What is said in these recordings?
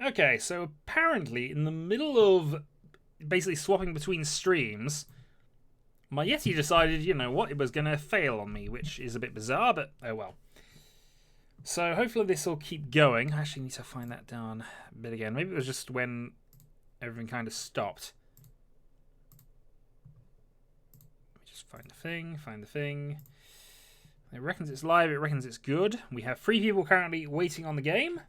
Okay, so apparently in the middle of basically swapping between streams, my Yeti decided, you know what, it was going to fail on me, which is a bit bizarre, but oh well. So hopefully this will keep going. I actually need to find that down a bit again. Maybe it was just when everything kind of stopped. Let me just find the thing, find the thing. It reckons it's live, it reckons it's good. We have 3 people currently waiting on the game.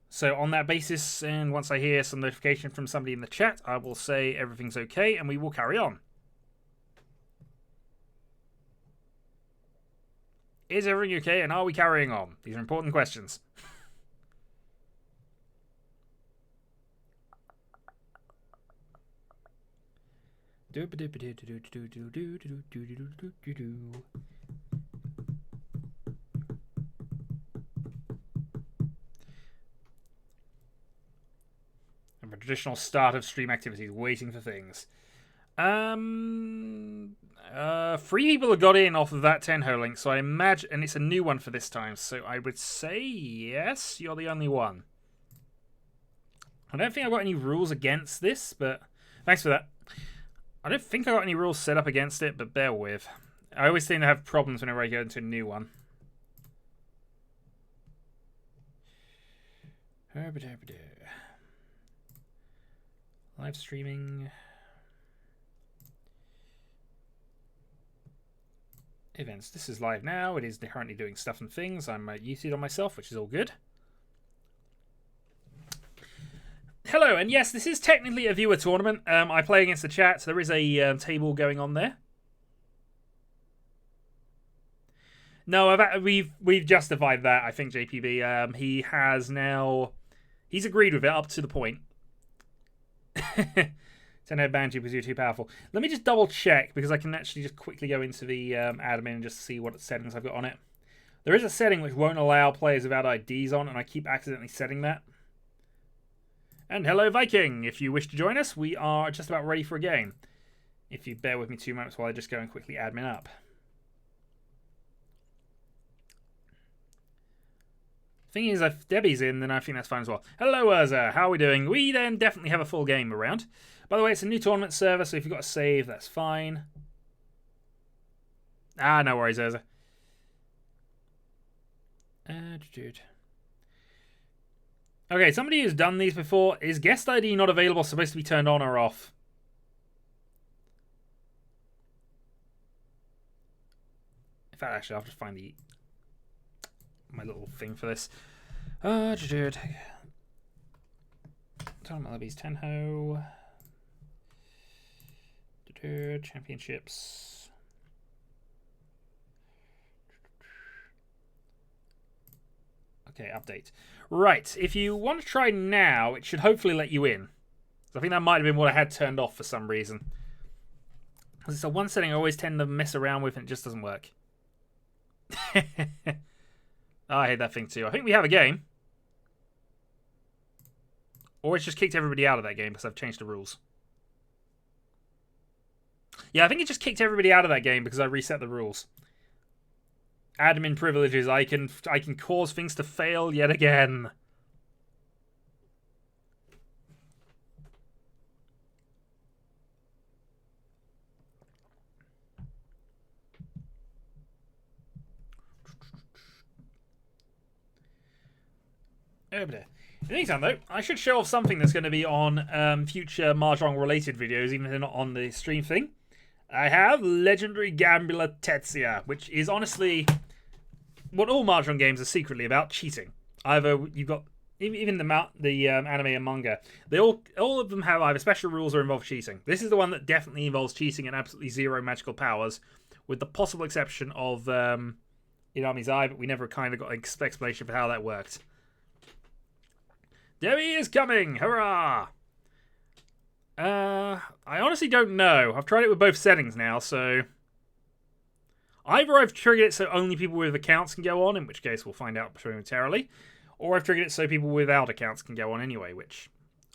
So on that basis, and once I hear some notification from somebody in the chat, I will say everything's okay and we will carry on. Is everything okay and are we carrying on? These are important questions. A traditional start of stream activities, waiting for things. 3 people have got in off of that Tenho link, so I imagine, and it's a new one for this time, so I would say yes, you're the only one. I don't think I've got any rules against this, but thanks for that. I don't think I got any rules set up against it, but bear with. I always seem to have problems whenever I go into a new one. Live streaming. Events. This is live now. It is currently doing stuff and things. I'm muted on myself, which is all good. Hello, and yes, this is technically a viewer tournament. I play against the chat, so there is a table going on there. No, we've justified that. I think JPB. He has now. He's agreed with it up to the point. 10 ban you because you're too powerful. Let me just double check because I can actually just quickly go into the admin and just see what settings I've got on it. There is a setting which won't allow players without IDs on, and I keep accidentally setting that. And hello, Viking. If you wish to join us, we are just about ready for a game. If you bear with me 2 moments while I just go and quickly admin up. Thing is, if Debbie's in, then I think that's fine as well. Hello, Urza. How are we doing? We then definitely have a full game around. By the way, it's a new tournament server, so if you've got a save, that's fine. Ah, no worries, Urza. Okay, somebody who's done these before. Is guest ID not available supposed to be turned on or off? In fact, actually, I'll just find my little thing for this. Tournament lobbies, Tenho. Championships. Okay, update. Right, if you want to try now, it should hopefully let you in. I think that might have been what I had turned off for some reason. It's the one setting I always tend to mess around with and it just doesn't work. Oh, I hate that thing too. I think we have a game. Or it's just kicked everybody out of that game because I've changed the rules. Yeah, I think it just kicked everybody out of that game because I reset the rules. Admin privileges. I can cause things to fail yet again. In the meantime, though, I should show off something that's going to be on future Mahjong-related videos, even if they're not on the stream thing. I have Legendary Gambler Tetsuya, which is honestly what all Mahjong games are secretly about: cheating. Either you've got even the anime and manga, they all of them have either special rules or involve cheating. This is the one that definitely involves cheating and absolutely zero magical powers, with the possible exception of Inami's Eye, but we never kind of got an explanation for how that worked. Debbie is coming! Hurrah! I honestly don't know. I've tried it with both settings now, so either I've triggered it so only people with accounts can go on, in which case we'll find out momentarily, or I've triggered it so people without accounts can go on anyway, which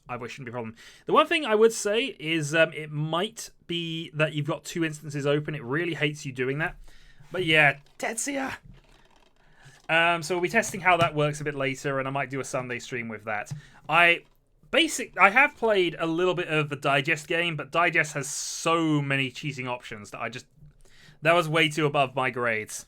I wish shouldn't be a problem. The one thing I would say is it might be that you've got 2 instances open. It really hates you doing that. But yeah, Tetsuya! So we'll be testing how that works a bit later, and I might do a Sunday stream with that. I have played a little bit of the Digest game, but Digest has so many cheating options that that was way too above my grades.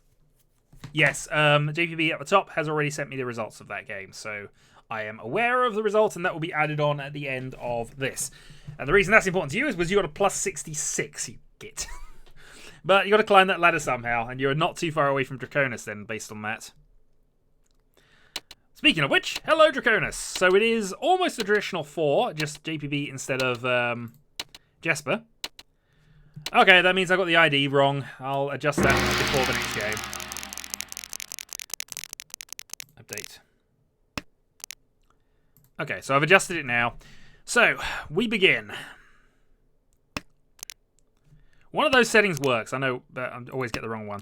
Yes, JPB at the top has already sent me the results of that game, so I am aware of the result, and that will be added on at the end of this. And the reason that's important to you is because you got a plus 66, you git. But you got to climb that ladder somehow, and you're not too far away from Draconis then, based on that. Speaking of which, hello Draconis. So it is almost a traditional 4, just JPB instead of Jesper. Okay, that means I got the ID wrong. I'll adjust that before the next game. Update. Okay, so I've adjusted it now. So, we begin. One of those settings works. I know, but I always get the wrong one.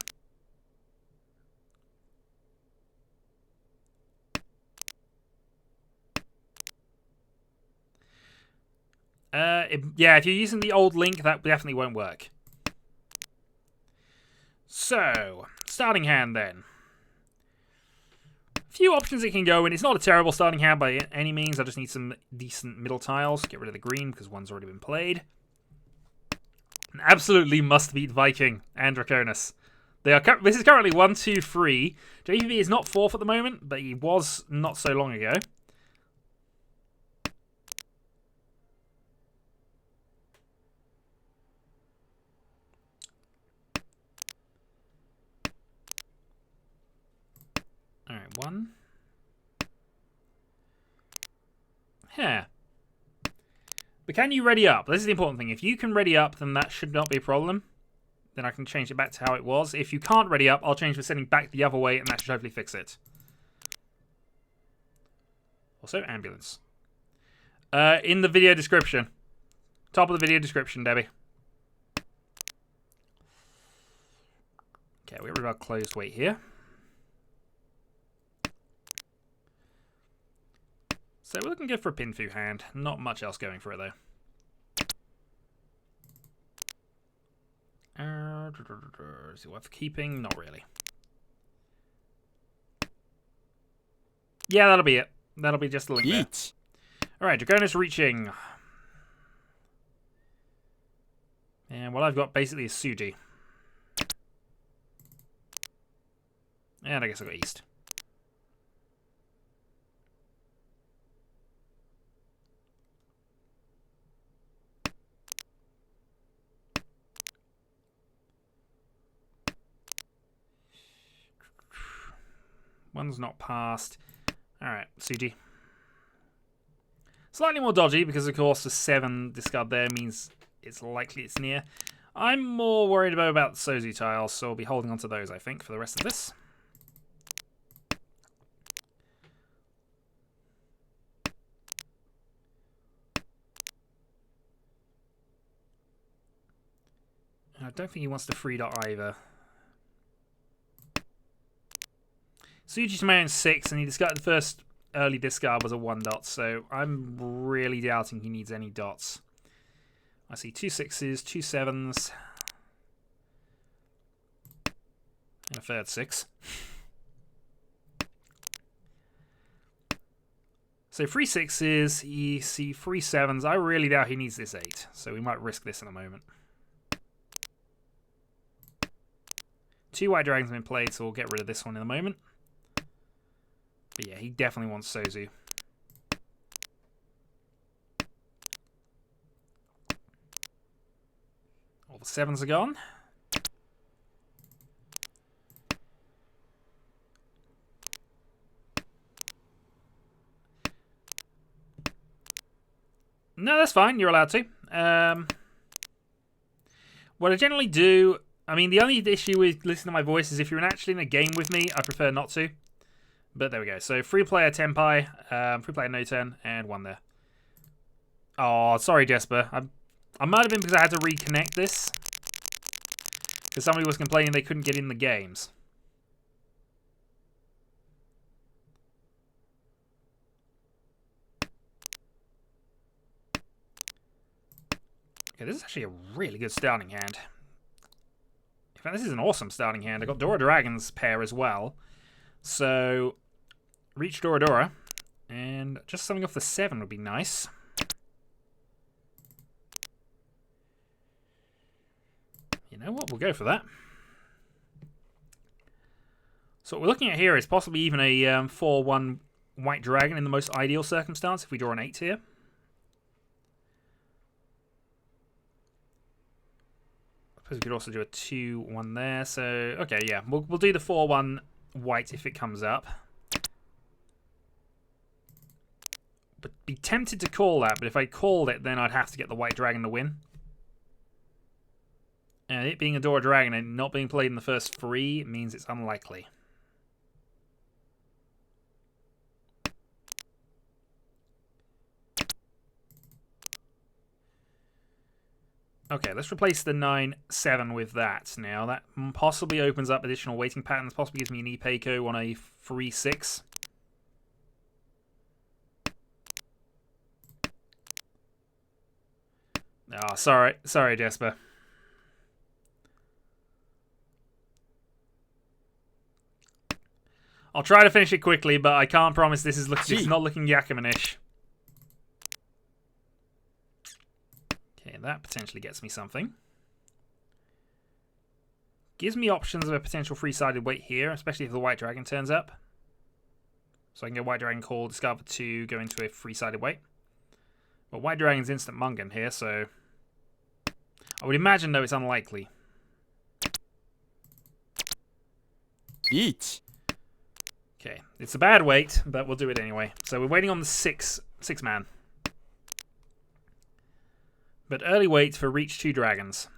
Yeah, if you're using the old link, that definitely won't work. So, starting hand then. A few options it can go in. It's not a terrible starting hand by any means. I just need some decent middle tiles. Get rid of the green because one's already been played. An absolutely must-beat Viking and Draconis. This is currently 1, 2, 3. JPB is not 4th at the moment, but he was not so long ago. Alright, 1. Yeah. But can you ready up? This is the important thing. If you can ready up, then that should not be a problem. Then I can change it back to how it was. If you can't ready up, I'll change the setting back the other way, and that should hopefully fix it. Also, ambulance. In the video description. Top of the video description, Debbie. Okay, we'll get rid of our closed weight here. So we're looking good for a Pinfu hand. Not much else going for it, though. Is it worth keeping? Not really. Yeah, that'll be it. That'll be just the link there. Alright, Draconis reaching. And what I've got basically is Suji. And I guess I got East. One's not passed. Alright, Suji. Slightly more dodgy because, of course, the 7 discard there means it's likely it's near. I'm more worried about the Sozu tiles, so I'll be holding on to those, I think, for the rest of this. I don't think he wants to 3-dot either. Suji's man 6, and he discarded the first early discard was a 1-dot, so I'm really doubting he needs any dots. I see 2 6s, 2 7s, and a third 6. So 3 6s, you see 3 7s. I really doubt he needs this 8, so we might risk this in a moment. 2 white dragons have been played, so we'll get rid of this one in a moment. But yeah, he definitely wants Sozu. All the 7s are gone. No, that's fine. You're allowed to. What I generally do... I mean, the only issue with listening to my voice is if you're actually in a game with me, I prefer not to. But there we go. So, free player Tenpai, free player no turn, and 1 there. Oh, sorry, Jesper. I might have been because I had to reconnect this. Because somebody was complaining they couldn't get in the games. Okay, this is actually a really good starting hand. In fact, this is an awesome starting hand. I got Dora Dragon's pair as well. So, reach Doradora. And just something off the 7 would be nice. You know what? We'll go for that. So what we're looking at here is possibly even a 4-1 White Dragon in the most ideal circumstance if we draw an 8 here. I suppose we could also do a 2-1 there. So, okay, yeah. We'll do the 4-1 White if it comes up. But be tempted to call that, but if I called it, then I'd have to get the White Dragon to win. And it being a Dora Dragon and not being played in the first 3 means it's unlikely. Okay, let's replace the 9-7 with that now. That possibly opens up additional waiting patterns, possibly gives me an Ipeco on a 3-6. Oh, sorry, Jesper. I'll try to finish it quickly, but I can't promise this is it's not looking Yakimanish. Okay, that potentially gets me something. Gives me options of a potential 3-sided weight here, especially if the White Dragon turns up. So I can get White Dragon Call, discover 2, go into a 3-sided weight. But White Dragon's instant Mungan here, so I would imagine, though, it's unlikely. Each. Okay, it's a bad weight, but we'll do it anyway. So we're waiting on the 6-man. But early wait for reach 2 dragons.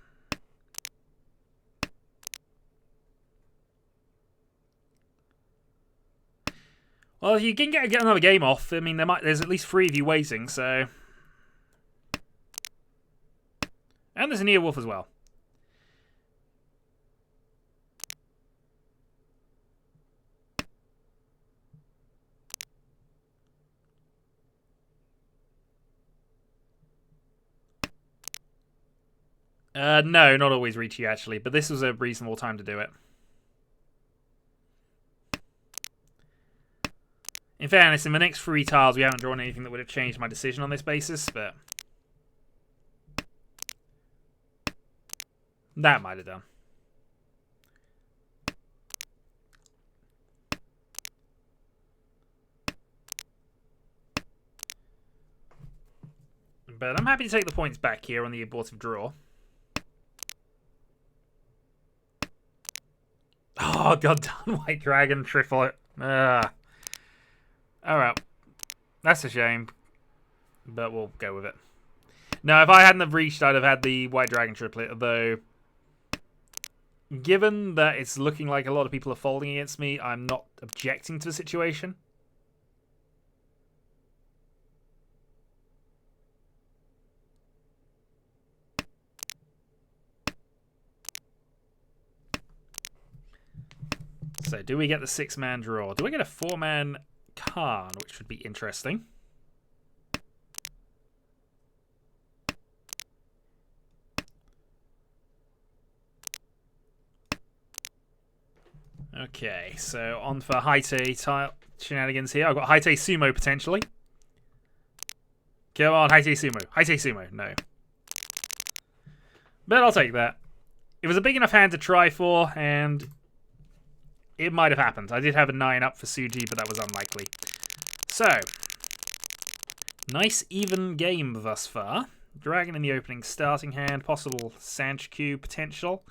Well, if you can get another game off, I mean, there's at least 3 of you waiting, so... And there's an Earwolf as well. No, not always reachy, actually, but this was a reasonable time to do it. In fairness, in the next 3 tiles, we haven't drawn anything that would have changed my decision on this basis, but... that might have done. But I'm happy to take the points back here on the abortive draw. Oh, god damn, White Dragon triplet. Alright. That's a shame. But we'll go with it. Now, if I hadn't have reached, I'd have had the White Dragon triplet, although... given that it's looking like a lot of people are folding against me, I'm not objecting to the situation. So, do we get the 6-man draw? Do we get a 4-man Khan, which would be interesting? Okay, so on for Haite shenanigans here. I've got Haite Sumo potentially. Come on, Haite Sumo. Haite Sumo, no. But I'll take that. It was a big enough hand to try for, and it might have happened. I did have a 9 up for Suji, but that was unlikely. So, nice even game thus far. Dragon in the opening starting hand, possible Sanch-Q potential.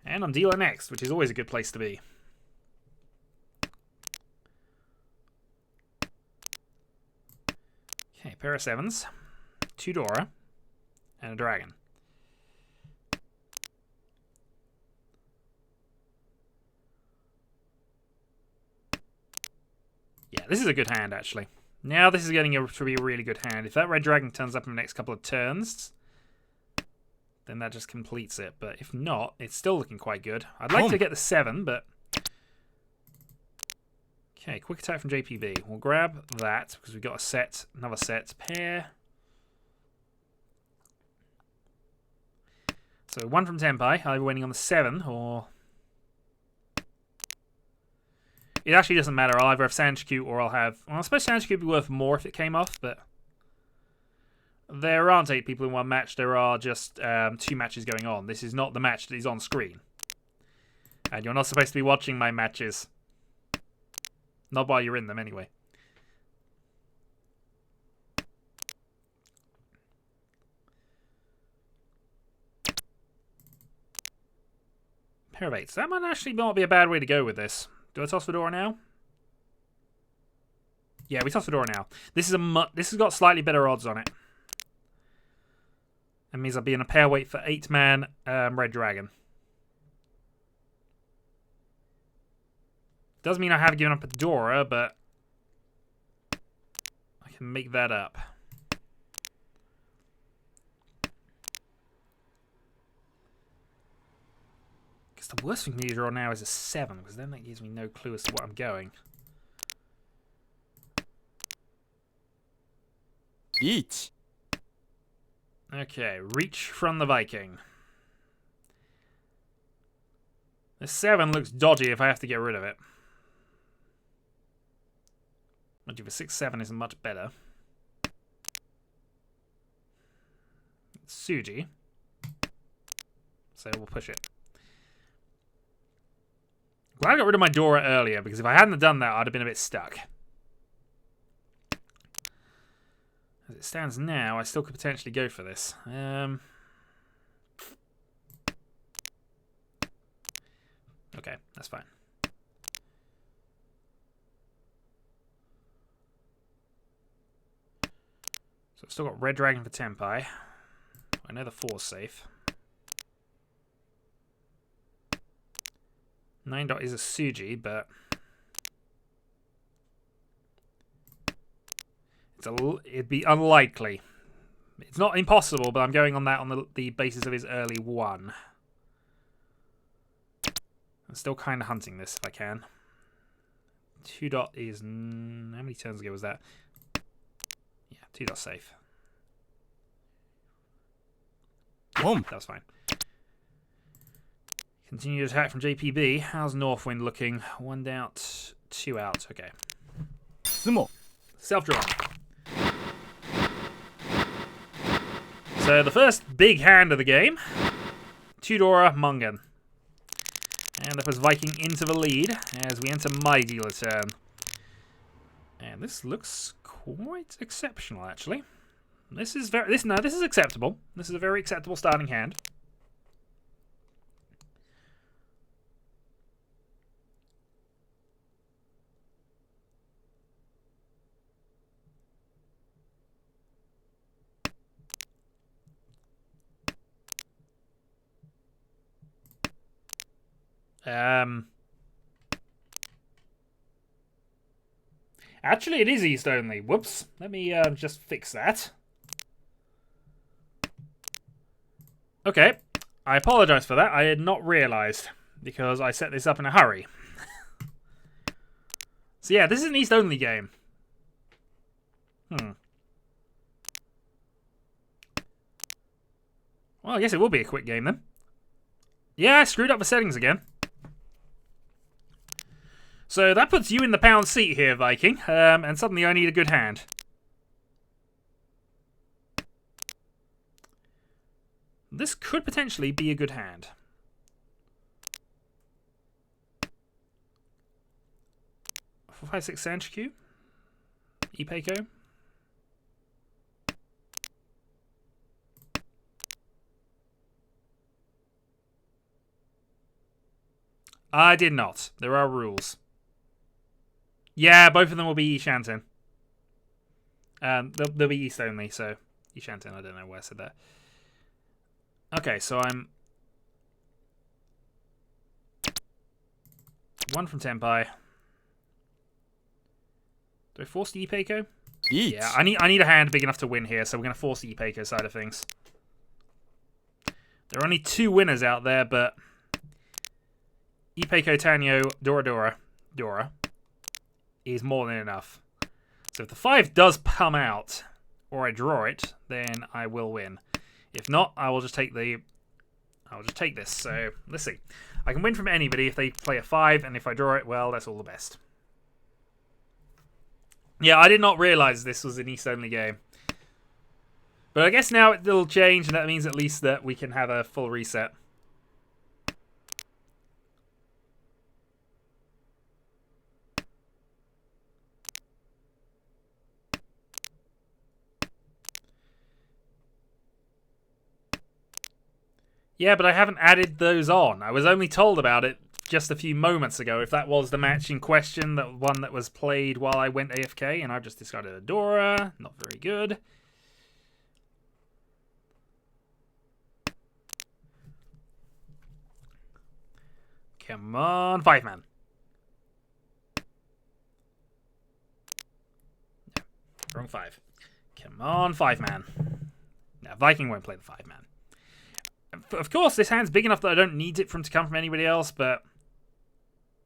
And on dealer next, which is always a good place to be. Okay, pair of 7s, 2 Dora, and a dragon. Yeah, this is a good hand, actually. Now this is getting to be a really good hand. If that red dragon turns up in the next couple of turns, then that just completes it. But if not, it's still looking quite good. I'd like to get the 7, but... Okay, quick attack from JPB. We'll grab that, because we've got a set, another set, pair. So 1 from Tenpai, either winning on the 7, or... It actually doesn't matter. I'll either have Sandshrew or I'll have... Well, I suppose Sandshrew would be worth more if it came off, but... There aren't 8 people in one match. There are just 2 matches going on. This is not the match that is on screen. And you're not supposed to be watching my matches. Not while you're in them, anyway. Pair of 8s. That might actually not be a bad way to go with this. Do I toss Fedora now? Yeah, we toss Fedora now. This has got slightly better odds on it. That means I'll be in a pair weight for 8-man Red Dragon. Does mean I have given up a Dora, but I can make that up. Because the worst thing for me to draw now is a 7, because then that gives me no clue as to what I'm going. Each. Okay, reach from the Viking. The 7 looks dodgy if I have to get rid of it. But the 6-7 isn't much better. It's Suji. So we'll push it. Glad I got rid of my Dora earlier, because if I hadn't done that, I'd have been a bit stuck. As it stands now, I still could potentially go for this. Okay, that's fine. So I've still got Red Dragon for Tenpai. I know the 4's safe. 9 dot is a Suji, but it'd be unlikely. It's not impossible, but I'm going on that on the basis of his early 1. I'm still kind of hunting this if I can. 2 dot is... How many turns ago was that? Yeah, 2 dot safe. Boom. That was fine. Continued attack from JPB. How's Northwind looking? 1 out, 2 out. Okay. Sumo. Self-drawn. So the first big hand of the game. 2 Dora, Mungan. And that puts Viking into the lead as we enter my dealer turn. And this looks quite exceptional, actually. This is acceptable. This is a very acceptable starting hand. Actually, it is East only. Whoops. Let me just fix that. Okay. I apologize for that. I had not realized because I set this up in a hurry. So yeah, this is an East only game. Well, I guess it will be a quick game then. Yeah, I screwed up the settings again. So that puts you in the pound seat here, Viking. And suddenly I need a good hand. This could potentially be a good hand. Four, 5, 6 Sandshrew. Ipeco. I did not. There are rules. Yeah, both of them will be Ishanten. They'll be East only, so Ishanten, I don't know where I said that. Okay, so I'm 1 from Tenpai. Do I force the Ipeco? Yeah, I need a hand big enough to win here, so we're going to force the Ipeco side of things. There are only 2 winners out there, but Ipeco, Tanyo, Dora is more than enough. So if the 5 does come out, or I draw it, then I will win. If not, I will just take this. So let's see. I can win from anybody if they play a 5, and if I draw it, well, that's all the best. Yeah, I did not realize this was an East-only game. But I guess now it'll change, and that means at least that we can have a full reset. Yeah, but I haven't added those on. I was only told about it just a few moments ago, if that was the match in question, that one that was played while I went AFK, and I've just discarded Adora. Not very good. Come on, 5-man. No, wrong 5. Come on, 5-man. Now, Viking won't play the 5-man. Of course, this hand's big enough that I don't need it to come from anybody else, but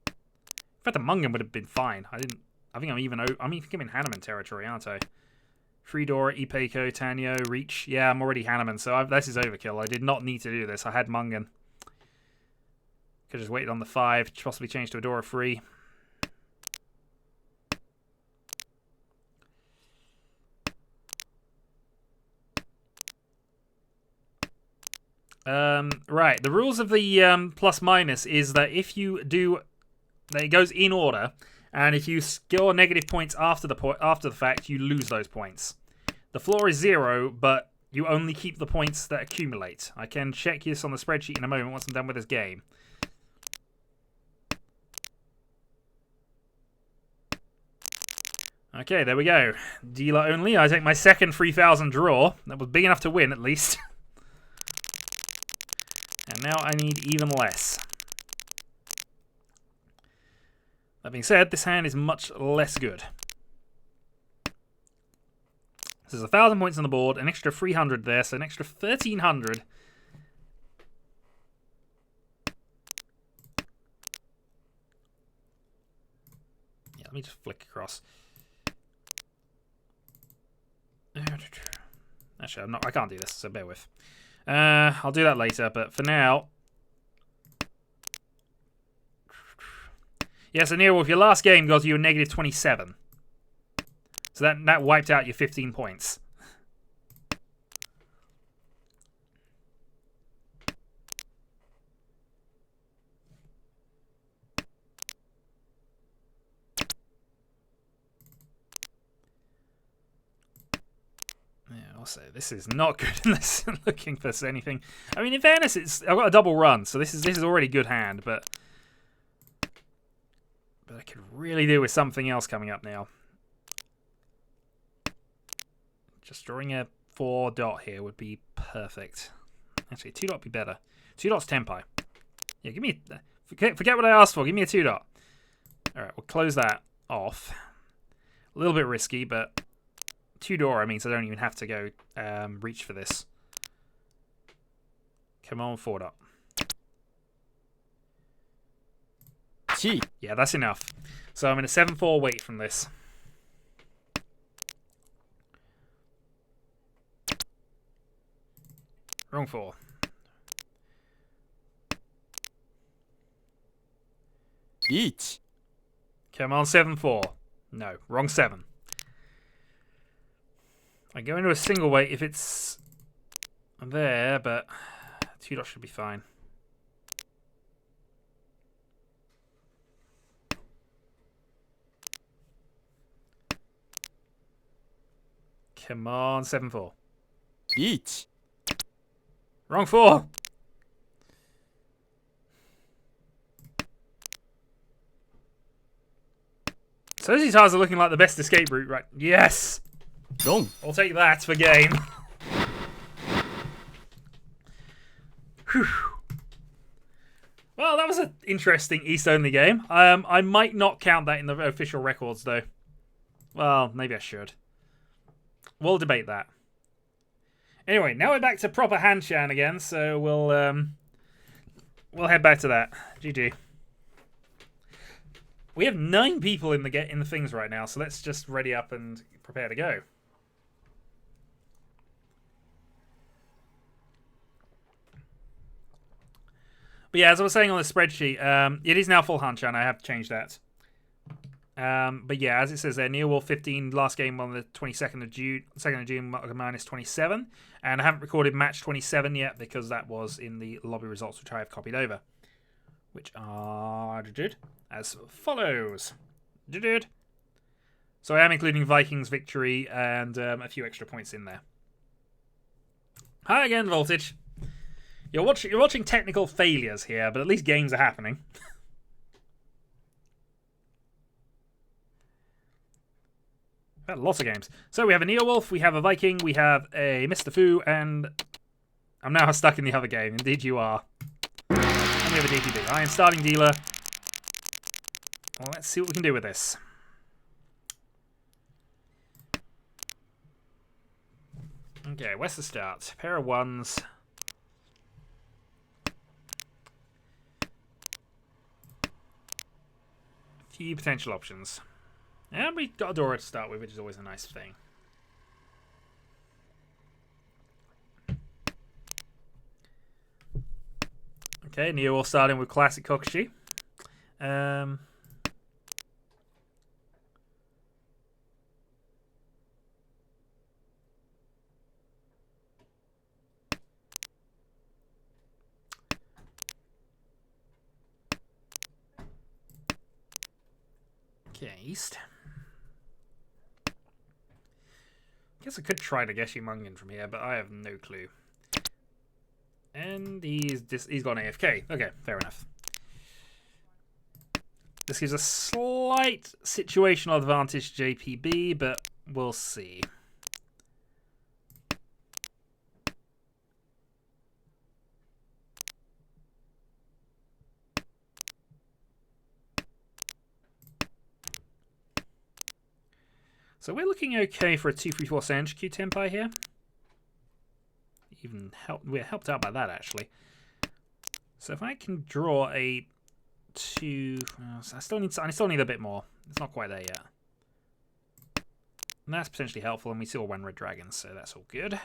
in fact, a Mungan would have been fine. I think I'm even. I'm in Hanneman territory, aren't I? Freedora, Ipeco, Tanyo, Reach. Yeah, I'm already Hanneman, so this is overkill. I did not need to do this. I had Mungan. Could have just waited on the 5, possibly changed to Adora 3. Right, the rules of the plus minus is that if you do, that it goes in order, and if you score negative points after the fact, you lose those points. The floor is 0, but you only keep the points that accumulate. I can check this on the spreadsheet in a moment once I'm done with this game. Okay, there we go. Dealer only. I take my second 3,000 draw. That was big enough to win, at least. And now I need even less. That being said, this hand is much less good. So there's 1,000 points on the board, an extra 300 there, so an extra 1,300. Yeah, let me just flick across. Actually, I can't do this, so bear with. I'll do that later, but for now... Yeah, so Nearwolf, your last game got you a negative 27. So that wiped out your 15 points. So this is not good unless looking for anything. I mean, in fairness, I've got a double run, so this is already good hand, but I could really do with something else coming up now. Just drawing a 4 dot here would be perfect. Actually, 2 dot would be better. 2 dot's Tenpai. Yeah, give me forget what I asked for. Give me a 2 dot. All right, we'll close that off. A little bit risky, but 2 Dora means I don't even have to go reach for this. Come on, 4 dot. Yeah, that's enough. So I'm in a 7-4 wait from this. Wrong 4. Each. Come on, 7-4. No, wrong 7. I go into a single weight if it's there, but 2 dots should be fine. Come on, 7-4. Each. Wrong 4. So these tiles are looking like the best escape route, right? Yes! Wrong. I'll take that for game. Whew. Well, that was an interesting East-only game. I might not count that in the official records, though. Well, maybe I should. We'll debate that. Anyway, now we're back to proper Hanshan again, so we'll head back to that. GG. We have 9 people in the things right now, so let's just ready up and prepare to go. But yeah, as I was saying on the spreadsheet, it is now full Hanshan. I have changed that. But yeah, as it says there, Neowolf 15, last game on the 22nd of June, 2nd of June, minus 27. And I haven't recorded match 27 yet because that was in the lobby results, which I have copied over. Which are as follows. So I am including Vikings victory and a few extra points in there. Hi again, Voltage. You're watching technical failures here, but at least games are happening. We've had lots of games. So we have a Neowolf, we have a Viking, we have a Mr. Fu, and I'm now stuck in the other game. Indeed you are. And we have a DTB. I am starting dealer. Well, let's see what we can do with this. Okay, where's the start? Pair of ones. Few potential options. And we got a Dora to start with, which is always a nice thing. Okay, Neo starting with classic Kokushi. Okay, East. I guess I could try to Geshi Mungen from here, but I have no clue. And he's gone AFK. Okay, fair enough. This gives a slight situational advantage to JPB, but we'll see. So we're looking okay for a 2-3-4 Senju Tenpai here. We're helped out by that, actually. So if I can draw a 2... I still need a bit more. It's not quite there yet. And that's potentially helpful, and we still won Red Dragons, so that's all good.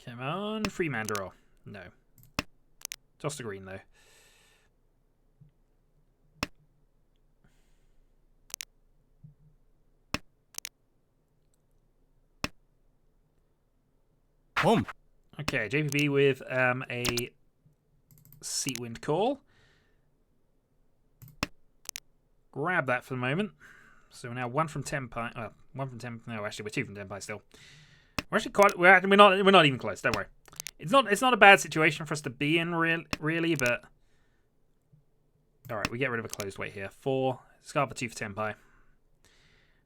Come on, free man draw. No. Just a green, though. Boom. Okay, JPB with a Seatwind Call. Grab that for the moment. So we're now 1 from Tenpai. 1 from Tenpai. No, actually, we're 2 from Tenpai still. We're actually quite. We're not even close. Don't worry. It's not a bad situation for us to be in, really, but... Alright, we get rid of a closed weight here. 4. Scarpa 2 for Tenpai.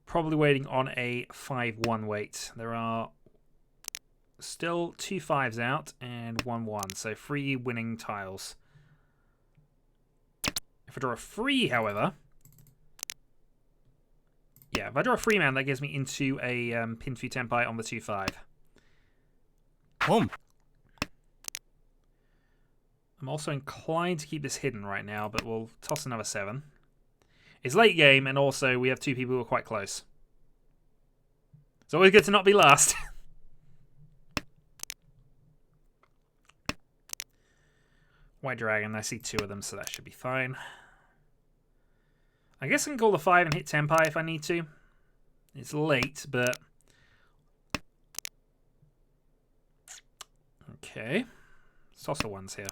Probably waiting on a 5-1 weight. There are still 2 5s out and 1 1. So 3 winning tiles. If I draw a 3, however... Yeah, if I draw a 3 man, that gives me into a Pinfu Tenpai on the 2-5. Boom. I'm also inclined to keep this hidden right now, but we'll toss another 7. It's late game, and also we have 2 people who are quite close. It's always good to not be last. White Dragon, I see 2 of them, so that should be fine. I guess I can call the 5 and hit Tenpai if I need to. It's late, but... Okay. Let's toss the 1s here.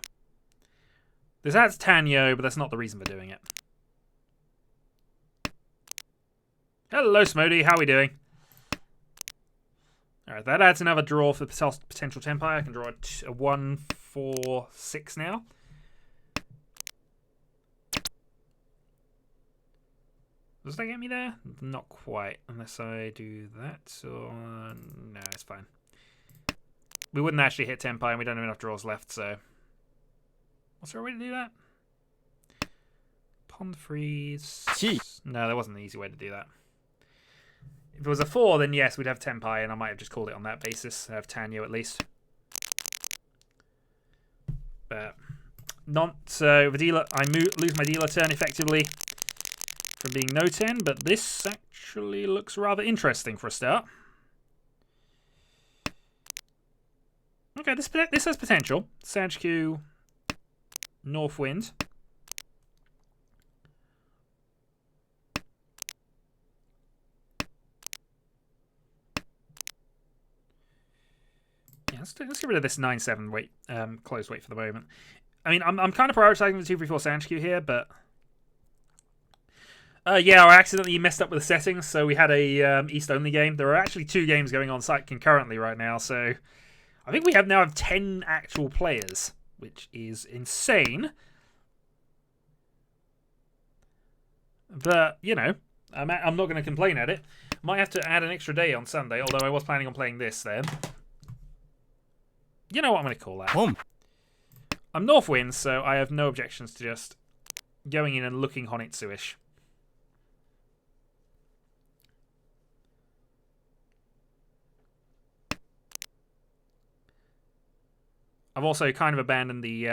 This adds Tanyo, but that's not the reason for doing it. Hello, Smody. How are we doing? Alright, that adds another draw for the potential Tenpai. I can draw a 1, 4, 6 now. Does that get me there? Not quite, unless I do that. Or... no, it's fine. We wouldn't actually hit Tenpai, and we don't have enough draws left, so... What's there a way to do that? Pond freeze. No, there wasn't an easy way to do that. If it was a 4, then yes, we'd have Tenpai, and I might have just called it on that basis. Have Tanyo at least. But not so. The dealer, I lose my dealer turn effectively from being no 10, but this actually looks rather interesting for a start. Okay, this has potential. Sanchku, Northwind. Yeah, let's get rid of this 9-7 weight, closed weight for the moment. I mean, I'm kind of prioritizing the 2-3-4 Sanchku here, but yeah, I accidentally messed up with the settings, so we had a East-only game. There are actually 2 games going on site concurrently right now, so I think we now have 10 actual players, which is insane. But, you know, I'm not going to complain at it. Might have to add an extra day on Sunday, although I was planning on playing this then. You know what I'm going to call that. Boom. I'm Northwind, so I have no objections to just going in and looking Honitsu-ish. I've also kind of abandoned the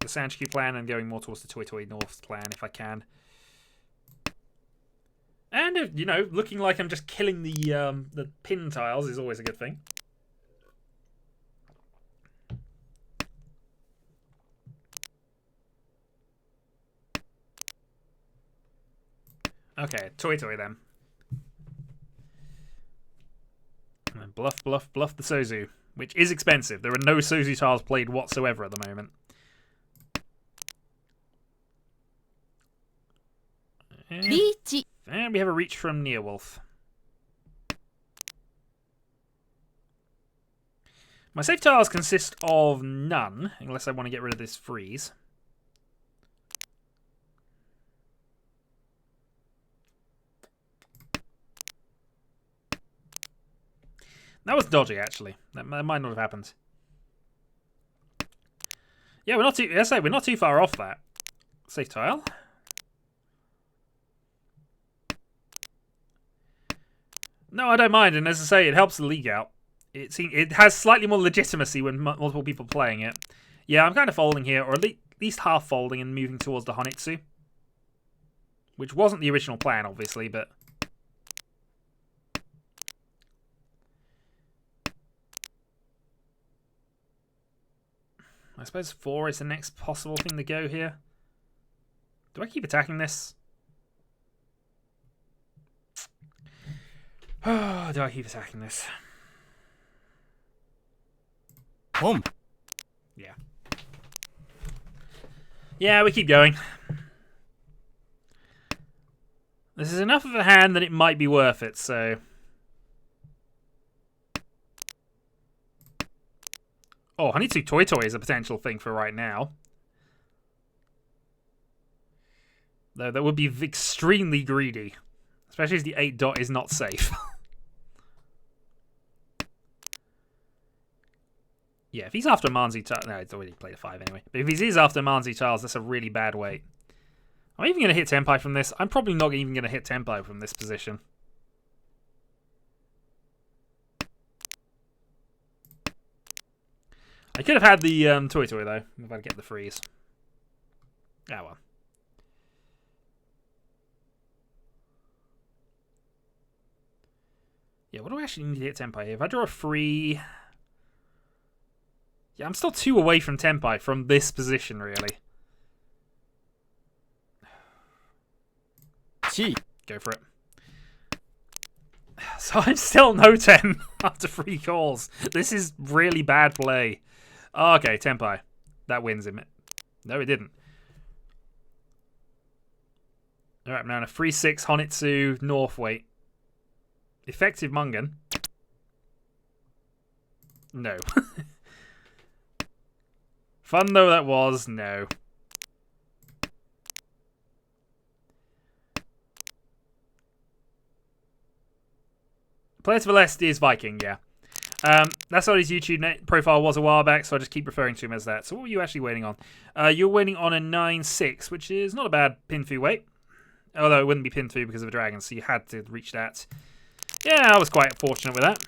Sanchku plan and going more towards the Toy Toy North plan if I can. And, you know, looking like I'm just killing the pin tiles is always a good thing. Okay, Toy Toy then. And then bluff the Sozu, which is expensive. There are no Sozu tiles played whatsoever at the moment. And we have a reach from Neowolf. My safe tiles consist of none, unless I want to get rid of this freeze. That was dodgy, actually. That might not have happened. Yeah, we're not too. I say we're not too far off that. Safe tile. No, I don't mind, and as I say, it helps the league out. It has slightly more legitimacy when multiple people playing it. Yeah, I'm kind of folding here, or at least half folding and moving towards the Honitsu, which wasn't the original plan, obviously, but. I suppose 4 is the next possible thing to go here. Do I keep attacking this? Oh, do I keep attacking this? Boom. Yeah. Yeah, we keep going. This is enough of a hand that it might be worth it, so. Oh, Honitsu Toy Toy is a potential thing for right now. Though that would be extremely greedy. Especially as the 8 dot is not safe. Yeah, if he's after Manzi Tiles... No, he's already played a 5 anyway. But if he is after Manzi Tiles, that's a really bad weight. Am I even going to hit Tenpai from this? I'm probably not even going to hit Tenpai from this position. I could have had the Toy Toy, though, if I'd get the freeze. Ah, well. Yeah, what do I actually need to hit Tenpai here? If I draw a free... Yeah, I'm still 2 away from Tenpai from this position, really. Gee. Go for it. So I'm still no 10 after 3 calls. This is really bad play. Oh, okay, Tenpai. That wins him. No, it didn't. Alright, now a 3-6 Honitsu Northweight. Effective Mungan. No. Fun though that was, no. Player to the left is Viking, yeah. That's what his YouTube profile was a while back, so I just keep referring to him as that. So what were you actually waiting on? You're waiting on a 9-6, which is not a bad Pinfu weight. Although it wouldn't be Pinfu because of a dragon, so you had to reach that. Yeah, I was quite fortunate with that.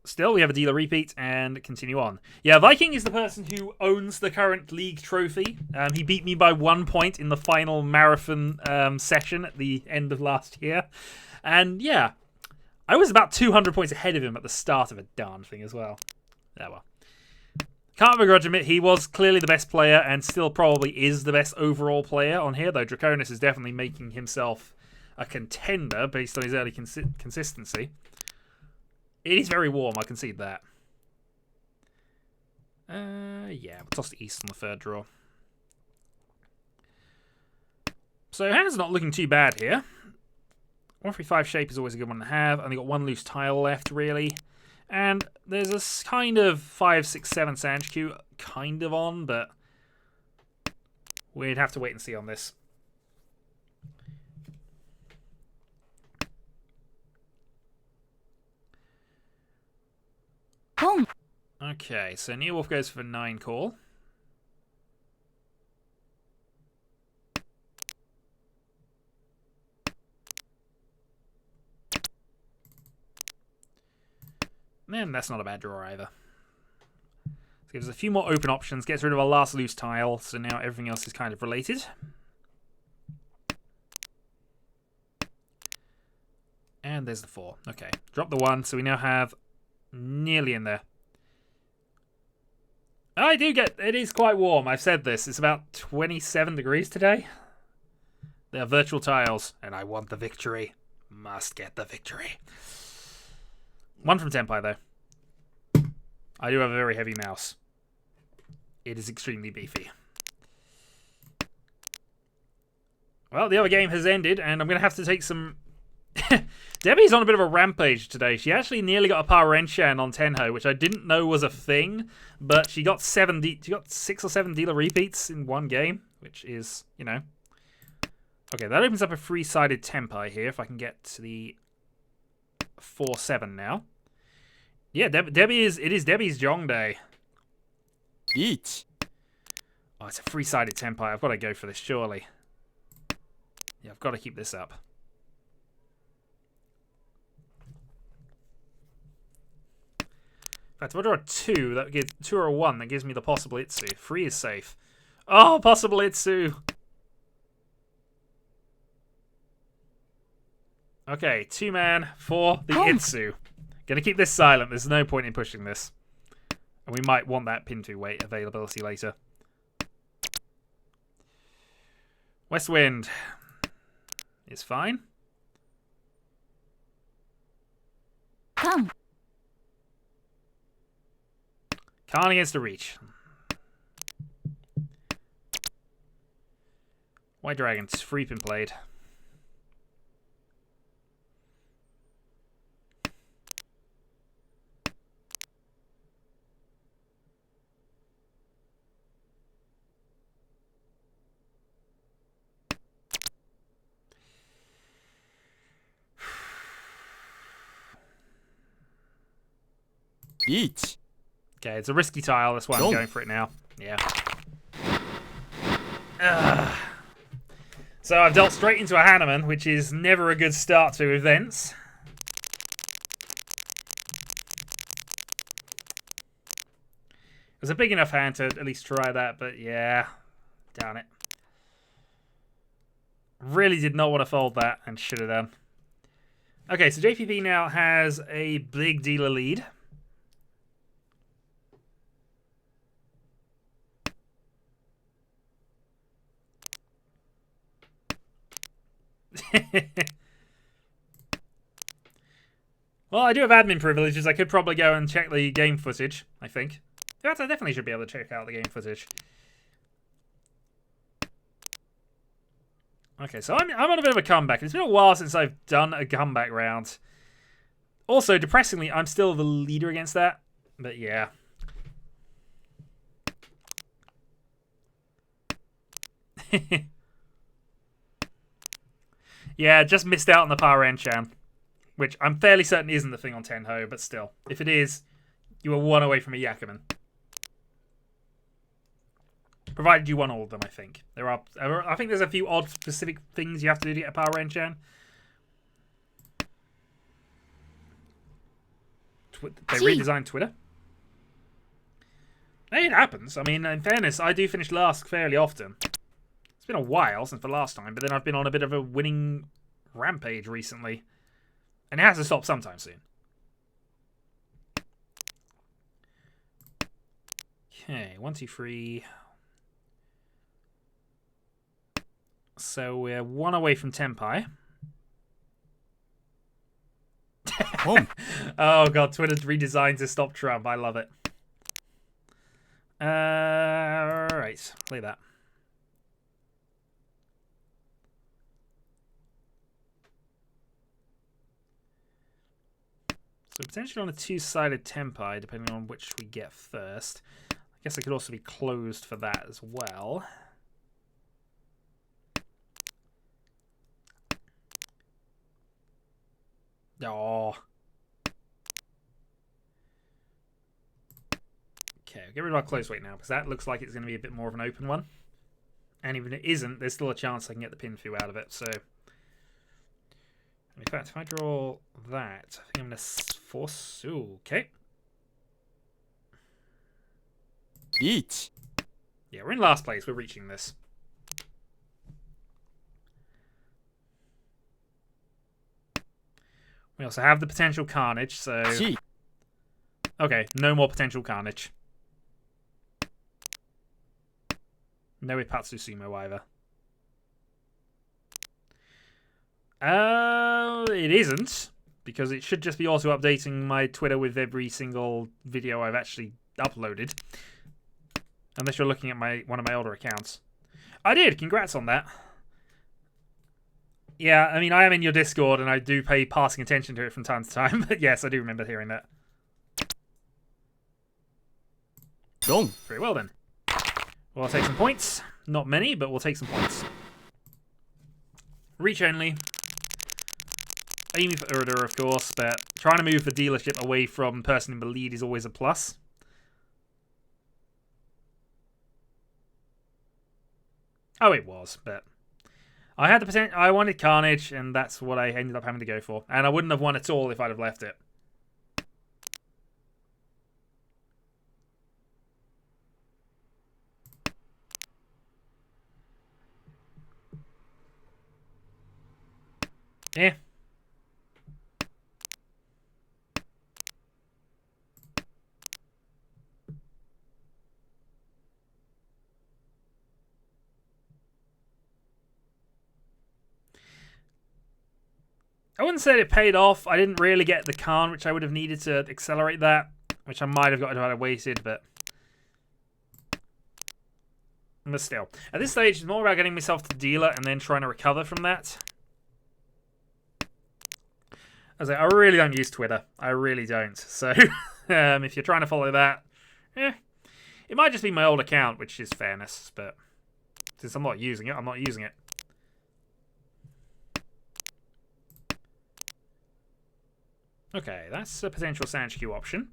Still, we have a dealer repeat and continue on. Yeah, Viking is the person who owns the current league trophy. He beat me by 1 point in the final marathon session at the end of last year. And yeah, I was about 200 points ahead of him at the start of a darn thing as well. Yeah, well. Can't begrudge him. He was clearly the best player and still probably is the best overall player on here, though Draconis is definitely making himself a contender based on his early consistency. It is very warm, I concede that. Yeah, we'll toss the East on the third draw. So hand's not looking too bad here. 135 shape is always a good one to have. Only got one loose tile left, really. And there's a kind of 5, 6, 7 Sanch queue kind of on, but we'd have to wait and see on this. Boom. Okay, so Neowolf goes for 9 call. And that's not a bad draw either. So gives us a few more open options, gets rid of our last loose tile, so now everything else is kind of related. And there's the 4. Okay, drop the 1, so we now have nearly in there. I do get, it is quite warm, I've said this, it's about 27 degrees today. They are virtual tiles, and I want the victory. Must get the victory. 1 from Tenpai, though. I do have a very heavy mouse. It is extremely beefy. Well, the other game has ended, and I'm going to have to take some... Debbie's on a bit of a rampage today. She actually nearly got a Power Enchant on Tenho, which I didn't know was a thing, but she got 6 or 7 dealer repeats in one game, which is, you know... Okay, that opens up a 3-sided Tenpai here, if I can get to the 4-7 now. Yeah, it is Debbie's Jong Day. Eat. Oh, it's a 3-sided Tenpai. I've got to go for this, surely. Yeah, I've got to keep this up. In fact, if I draw a 2, that gives 2 or a 1, that gives me the possible Itsu. 3 is safe. Oh, possible Itsu. Okay, 2-man for the Itsu. Gonna keep this silent. There's no point in pushing this. And we might want that Pintu weight availability later. West Wind is fine. Come. Khan against a reach. White Dragons, free pin played. Eat. Okay, it's a risky tile. That's why I'm going for it now. Yeah. So I've dealt straight into a Hanneman, which is never a good start to events. It was a big enough hand to at least try that, but yeah. Damn it. Really did not want to fold that and should have done. Okay, so JPP now has a big dealer lead. Well, I do have admin privileges. I could probably go and check the game footage, I think. In fact, I definitely should be able to check out the game footage. Okay, so I'm on a bit of a comeback. It's been a while since I've done a comeback round. Also, depressingly, I'm still the leader against that. But yeah. Yeah, just missed out on the Power Enchant, which I'm fairly certain isn't the thing on Tenho, but still. If it is, you are 1 away from a Yakuman. Provided you won all of them, I think. I think there's a few odd specific things you have to do to get a Power Enchant. They redesigned Twitter. Hey, it happens. I mean, in fairness, I do finish last fairly often. It's been a while since the last time, but then I've been on a bit of a winning rampage recently. And it has to stop sometime soon. Okay, 1, 2, 3. So we're 1 away from Tenpai. Boom. Oh god, Twitter's redesigned to stop Trump. I love it. Alright, play that. So potentially on a two-sided Tenpai, depending on which we get first. I guess it could also be closed for that as well. Oh. Okay, I'll get rid of our close weight now, because that looks like it's going to be a bit more of an open one. And even if it isn't, there's still a chance I can get the pin through out of it, so... In fact, if I draw that, I think I'm going to force... Ooh, okay. Each. Yeah, we're in last place. We're reaching this. We also have the potential carnage, so... G. Okay, no more potential carnage. No Ipatsu Sumo either. It isn't, because it should just be also updating my Twitter with every single video I've actually uploaded. Unless you're looking at one of my older accounts. I did, congrats on that. Yeah, I mean, I am in your Discord, and I do pay passing attention to it from time to time, but yes, I do remember hearing that. Dong. Very well, then. Well, I'll take some points. Not many, but we'll take some points. Reach only. Aiming for Uridur, of course, but trying to move the dealership away from person in the lead is always a plus. Oh, it was, but... I had the potential. I wanted Carnage, and that's what I ended up having to go for. And I wouldn't have won at all if I'd have left it. Yeah. I wouldn't say it paid off. I didn't really get the Khan, which I would have needed to accelerate that, which I might have got if I had waited, but still. At this stage, it's more about getting myself to the dealer and then trying to recover from that. I really don't use Twitter. I really don't. So, if you're trying to follow that, it might just be my old account, which is fairness, but since I'm not using it, I'm not using it. Okay, that's a potential Sanshikyu option.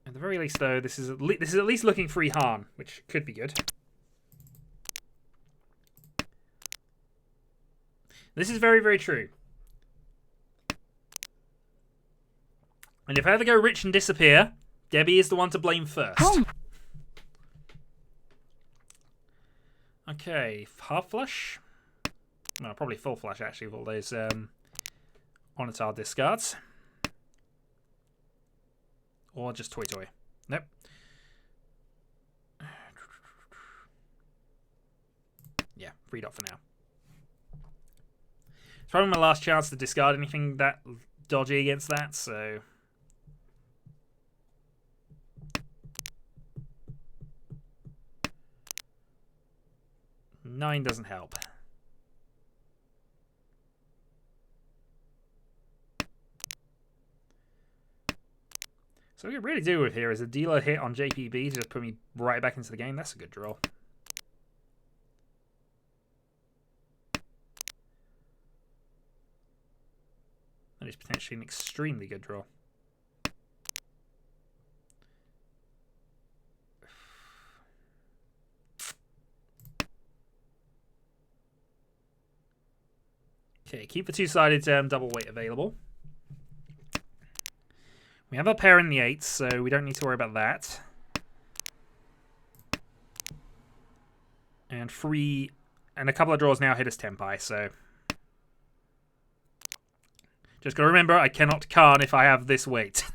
At the very least, though, this is at least looking free Han, which could be good. This is very, very true. And if I ever go rich and disappear, Debbie is the one to blame first. Home. Okay, half flush. No, probably full flush actually with all those Onatar discards. Or just Toy Toy. Nope. Yeah, freed up for now. It's probably my last chance to discard anything that dodgy against that, so... Nine doesn't help. So what we really do with here is a dealer hit on JPB to just put me right back into the game. That's a good draw. That is potentially an extremely good draw. Okay, keep the two-sided double weight available. We have a pair in the 8s, so we don't need to worry about that. And a couple of draws now hit us Tenpai, so... Just gotta remember, I cannot Khan if I have this weight.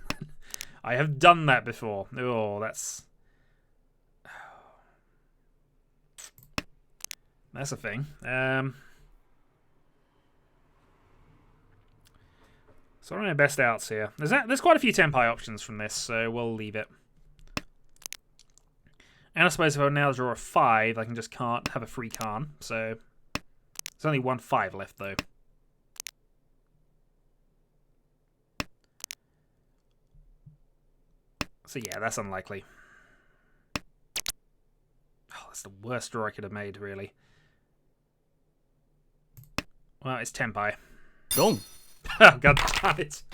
I have done that before. Oh, that's a thing. So what are my best outs here? There's quite a few Tenpai options from this, so we'll leave it. And I suppose if I now draw a 5, I can just can't have a free Khan. So there's only 1 5 left, though. So yeah, that's unlikely. Oh, that's the worst draw I could have made, really. Well, it's Tenpai. Dong. Oh, god damn it.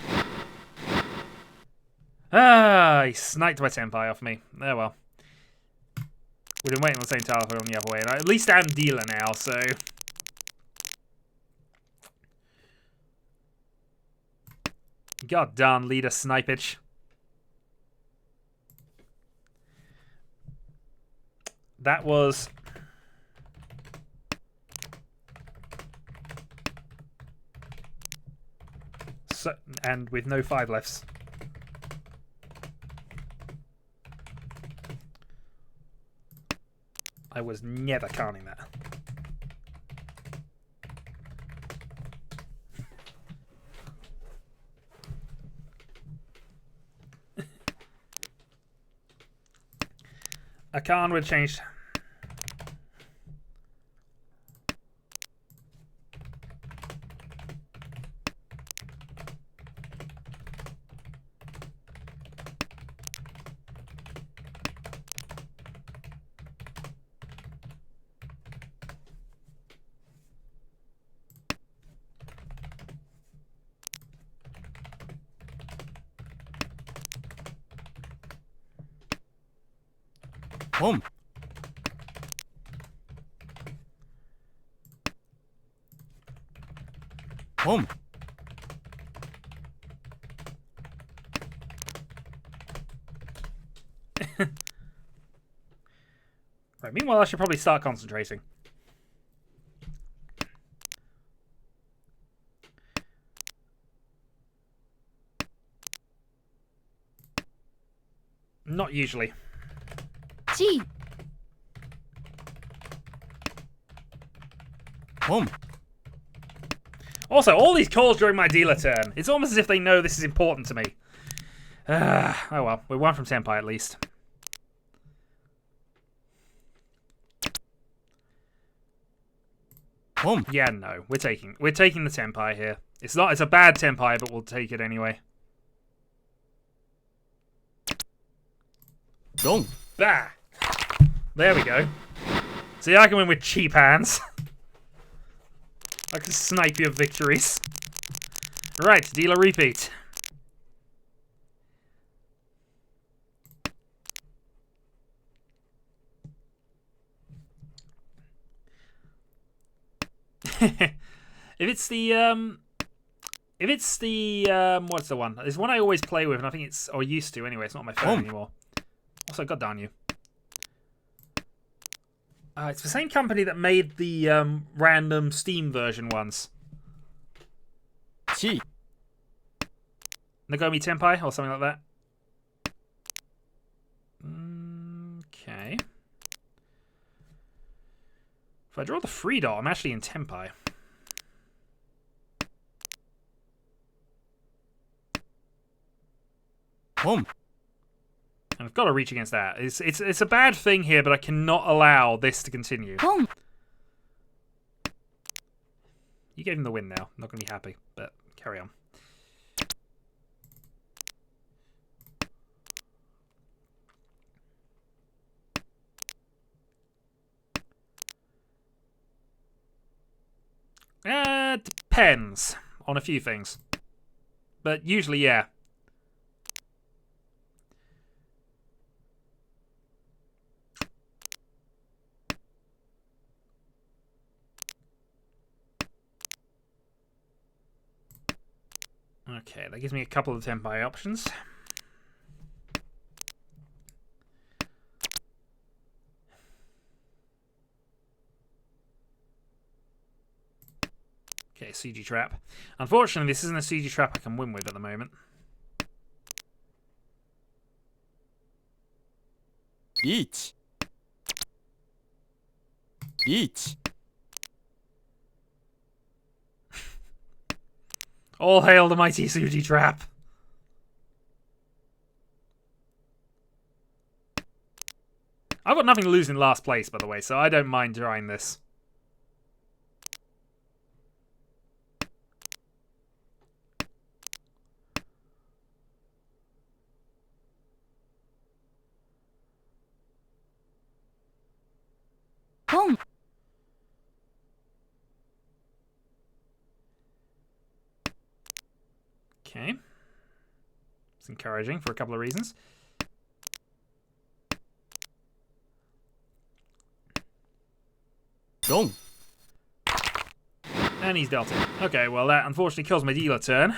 Ah, he sniped my Tenpai off me. Oh well. We've been waiting on the same tile for on the other way, and at least I'm dealer now, so... God darn leader snipage. That was... So, and with no 5 lefts. I was never counting that. A Khan would have changed. Home. Home. Right, meanwhile, I should probably start concentrating. Not usually. G. Home. Also, all these calls during my dealer turn. It's almost as if they know this is important to me. Oh well, we're 1 from Tenpai at least. Home. Yeah, no, we're taking the Tenpai here. It's a bad Tenpai, but we'll take it anyway. Dong. Bah! There we go. See, I can win with cheap hands. I can snipe your victories. Right, dealer repeat. If it's the what's the one? There's one I always play with, and I think it's, or used to anyway. It's not on my phone anymore. Also, god darn you. It's the same company that made the random Steam version ones. Chi. Nagomi Tenpai or something like that. Okay. If I draw the free dot, I'm actually in Tenpai. Home. And I've got to reach against that. It's a bad thing here, but I cannot allow this to continue. Home. You gave him the win now. I'm not going to be happy, but carry on. Depends on a few things. But usually, yeah. Okay, that gives me a couple of Tenpai options. Okay, CG trap. Unfortunately, this isn't a CG trap I can win with at the moment. Each. Each. All hail the mighty CG trap. I've got nothing to lose in last place, by the way, so I don't mind trying this. Boom. Okay. It's encouraging for a couple of reasons. Dong. And he's dealt it. Okay, well that unfortunately kills my dealer turn.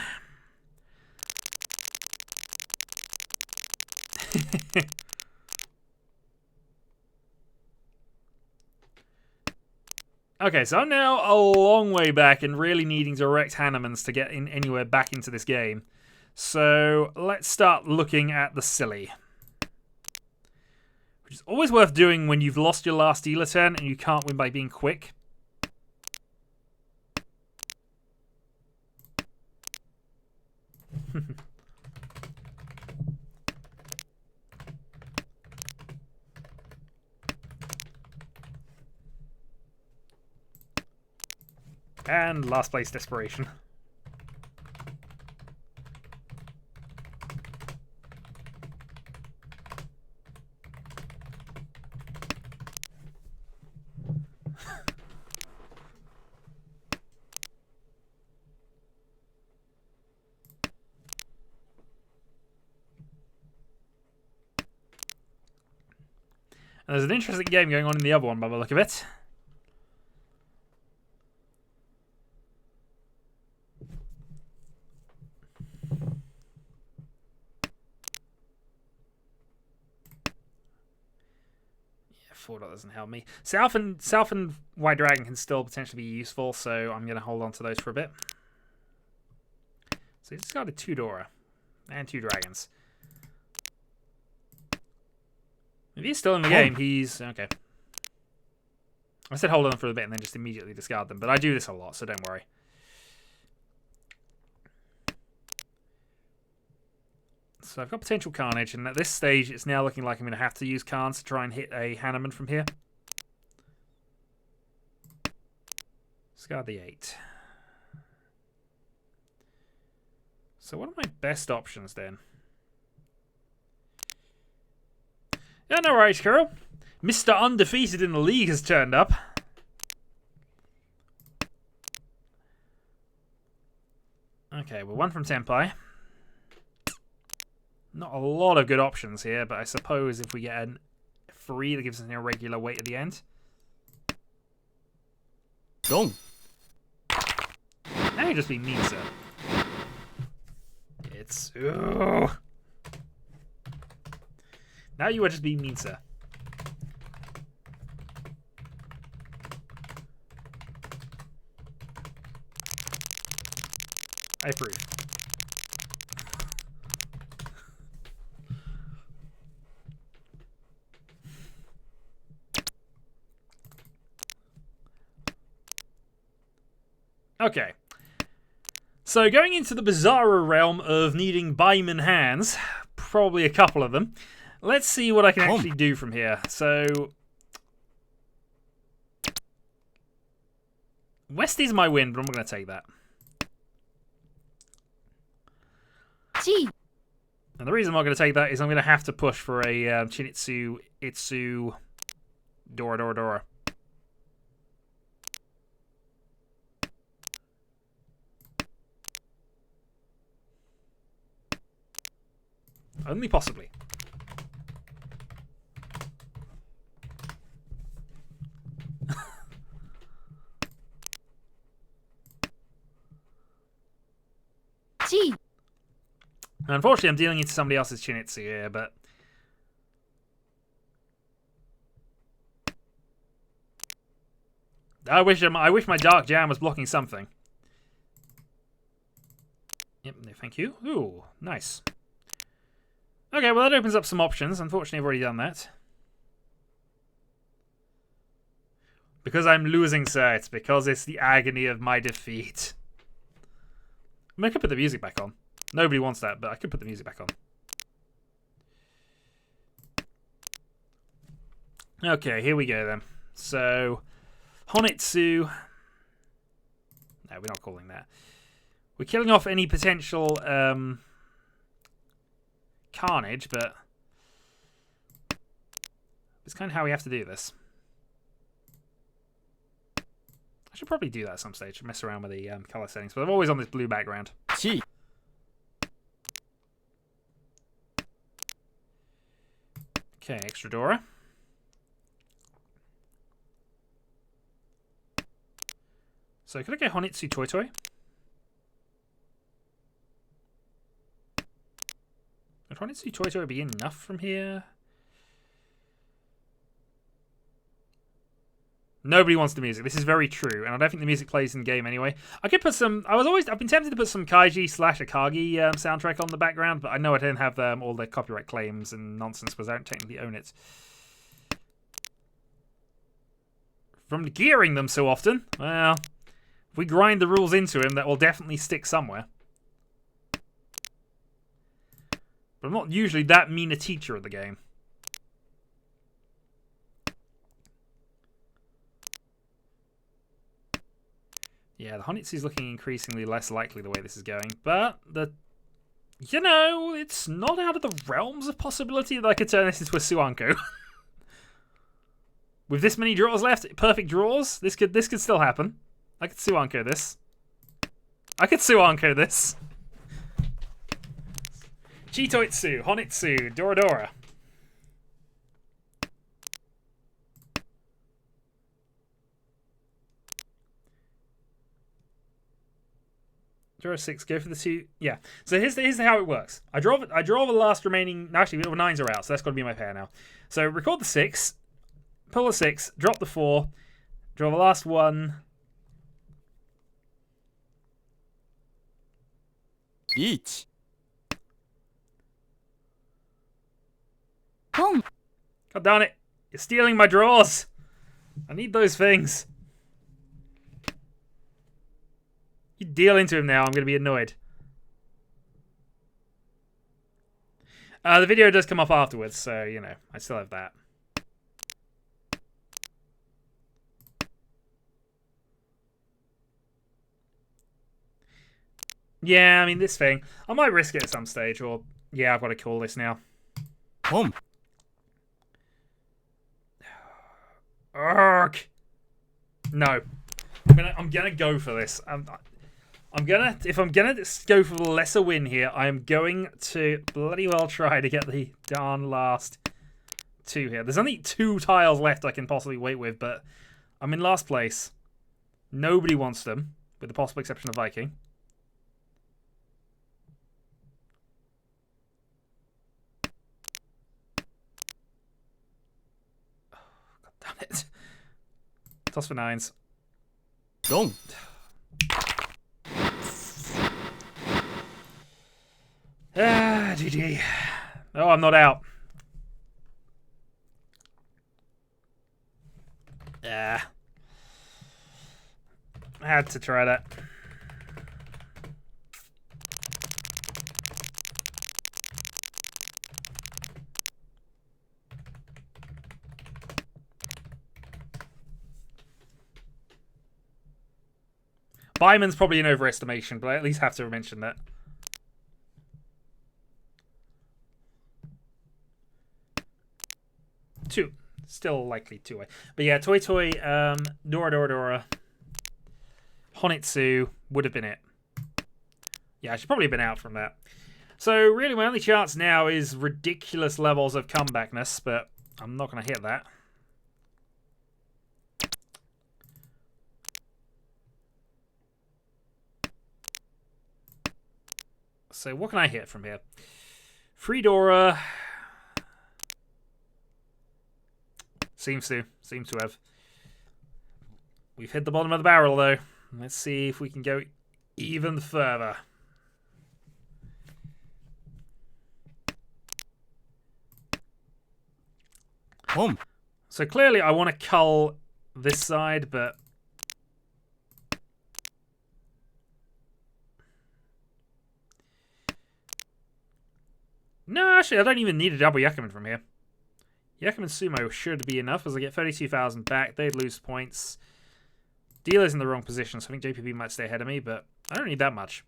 Okay, so I'm now a long way back and really needing to erect Hannemans to get in anywhere back into this game. So let's start looking at the silly. Which is always worth doing when you've lost your last dealer turn and you can't win by being quick. And last place desperation. And there's an interesting game going on in the other one by the look of it. $4 doesn't help me. South and White Dragon can still potentially be useful, so I'm going to hold on to those for a bit. So he's discarded 2 Dora and 2 dragons. If he's still in the game, he's okay. I said hold on for a bit and then just immediately discard them, but I do this a lot, so don't worry. So I've got potential Carnage, and at this stage, it's now looking like I'm going to have to use Carns to try and hit a Hanneman from here. Discard the 8. So what are my best options then? Yeah, no worries, Carol. Mr. Undefeated in the league has turned up. Okay, we're 1 from Senpai. Not a lot of good options here, but I suppose if we get a 3 that gives us an irregular weight at the end. Dong. Now you're just being mean, sir. It's... Ugh. Now you are just being mean, sir. I approve. Okay. So going into the bizarrer realm of needing Baiman hands, probably a couple of them, let's see what I can actually do from here. So West is my win, but I'm not going to take that. G. And the reason I'm not going to take that is I'm going to have to push for a Chinitsu, Itsu, Dora, Dora, Dora. Only possibly. G. Unfortunately, I'm dealing into somebody else's Chinitsu here, but... I wish my Dark Jam was blocking something. Yep, no thank you. Ooh, nice. Okay, well that opens up some options. Unfortunately, I've already done that. Because I'm losing, sir. It's because it's the agony of my defeat. I mean, I could put the music back on. Nobody wants that, but I could put the music back on. Okay, here we go then. So, Honitsu. No, we're not calling that. We're killing off any potential carnage, but it's kind of how we have to do this. I should probably do that at some stage, mess around with the color settings, but I'm always on this blue background. ち Okay, extra Dora. So could I get Honitsu Toy Toy? Would Honitsu Toy Toy be enough from here? Nobody wants the music. This is very true, and I don't think the music plays in game anyway. I could put some. I've been tempted to put some Kaiji / Akagi soundtrack on the background, but I know I don't have all the copyright claims and nonsense because I don't technically own it. From gearing them so often, well, if we grind the rules into him, that will definitely stick somewhere. But I'm not usually that mean a teacher of the game. Yeah, the Honitsu's looking increasingly less likely the way this is going, but you know, it's not out of the realms of possibility that I could turn this into a Suanko. With this many draws left, perfect draws, this could still happen. I could Suanko this. I could Suanko this. Chitoitsu, Honitsu, Doradora. Draw 6, go for the 2. Yeah. So here's how it works. I draw the last remaining. No, actually, the 9s are out, so that's got to be my pair now. So record the 6, pull the 6, drop the 4, draw the last 1. 1 ポン God darn it! You're stealing my draws. I need those things. You deal into him now. I'm going to be annoyed. The video does come up afterwards, so, you know, I still have that. Yeah, I mean, this thing. I might risk it at some stage, or... Yeah, I've got to call this now. ポン Urgh. No. I'm gonna go for this. If I'm gonna go for the lesser win here, I am going to bloody well try to get the darn last 2 here. There's only 2 tiles left I can possibly wait with, but I'm in last place. Nobody wants them, with the possible exception of Viking. Oh, God damn it. Toss for 9s. ドン Ah, GG. Oh, I'm not out. Yeah. I had to try that. Byman's probably an overestimation, but I at least have to mention that. Two. Still likely 2-way. But yeah, Toy Toy, Dora, Honitsu would have been it. Yeah, I should probably have been out from that. So really my only chance now is ridiculous levels of comebackness, but I'm not going to hit that. So what can I hit from here? Free Dora. Seems to have. We've hit the bottom of the barrel, though. Let's see if we can go even further. ポン So clearly I want to cull this side, but... No, actually, I don't even need a double Yakuman from here. Yakuman Sumo should be enough, as I get 32,000 back. They'd lose points. Dealer's in the wrong position, so I think JPP might stay ahead of me, but I don't need that much.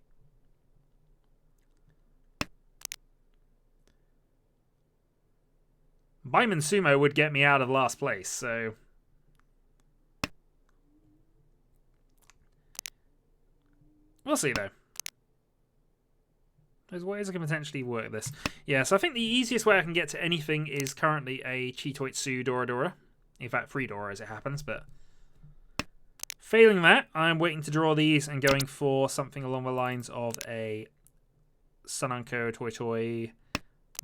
Baiman Sumo would get me out of last place, so... We'll see, though. There's ways I can potentially work this. Yeah, so I think the easiest way I can get to anything is currently a Chitoitsu Doradora. In fact, 3 Dora as it happens, but... Failing that, I'm waiting to draw these and going for something along the lines of a Sunanko Toitoi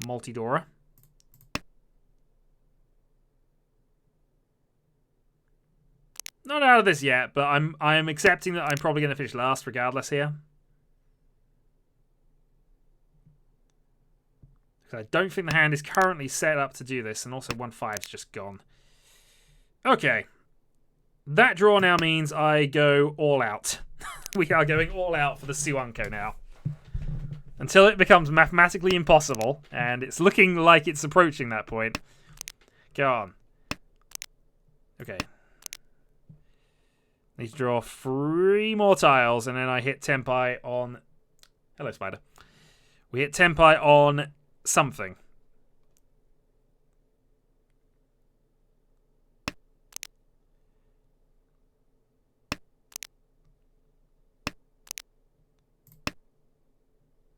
Multi-Dora. Not out of this yet, but I'm accepting that I'm probably going to finish last regardless here. Because I don't think the hand is currently set up to do this, and also 1-5 is just gone. Okay. That draw now means I go all out. We are going all out for the Suanko now. Until it becomes mathematically impossible, and it's looking like it's approaching that point. Go on. Okay. Need to draw 3 more tiles, and then I hit Tenpai on... Hello, Spider. We hit Tenpai on something.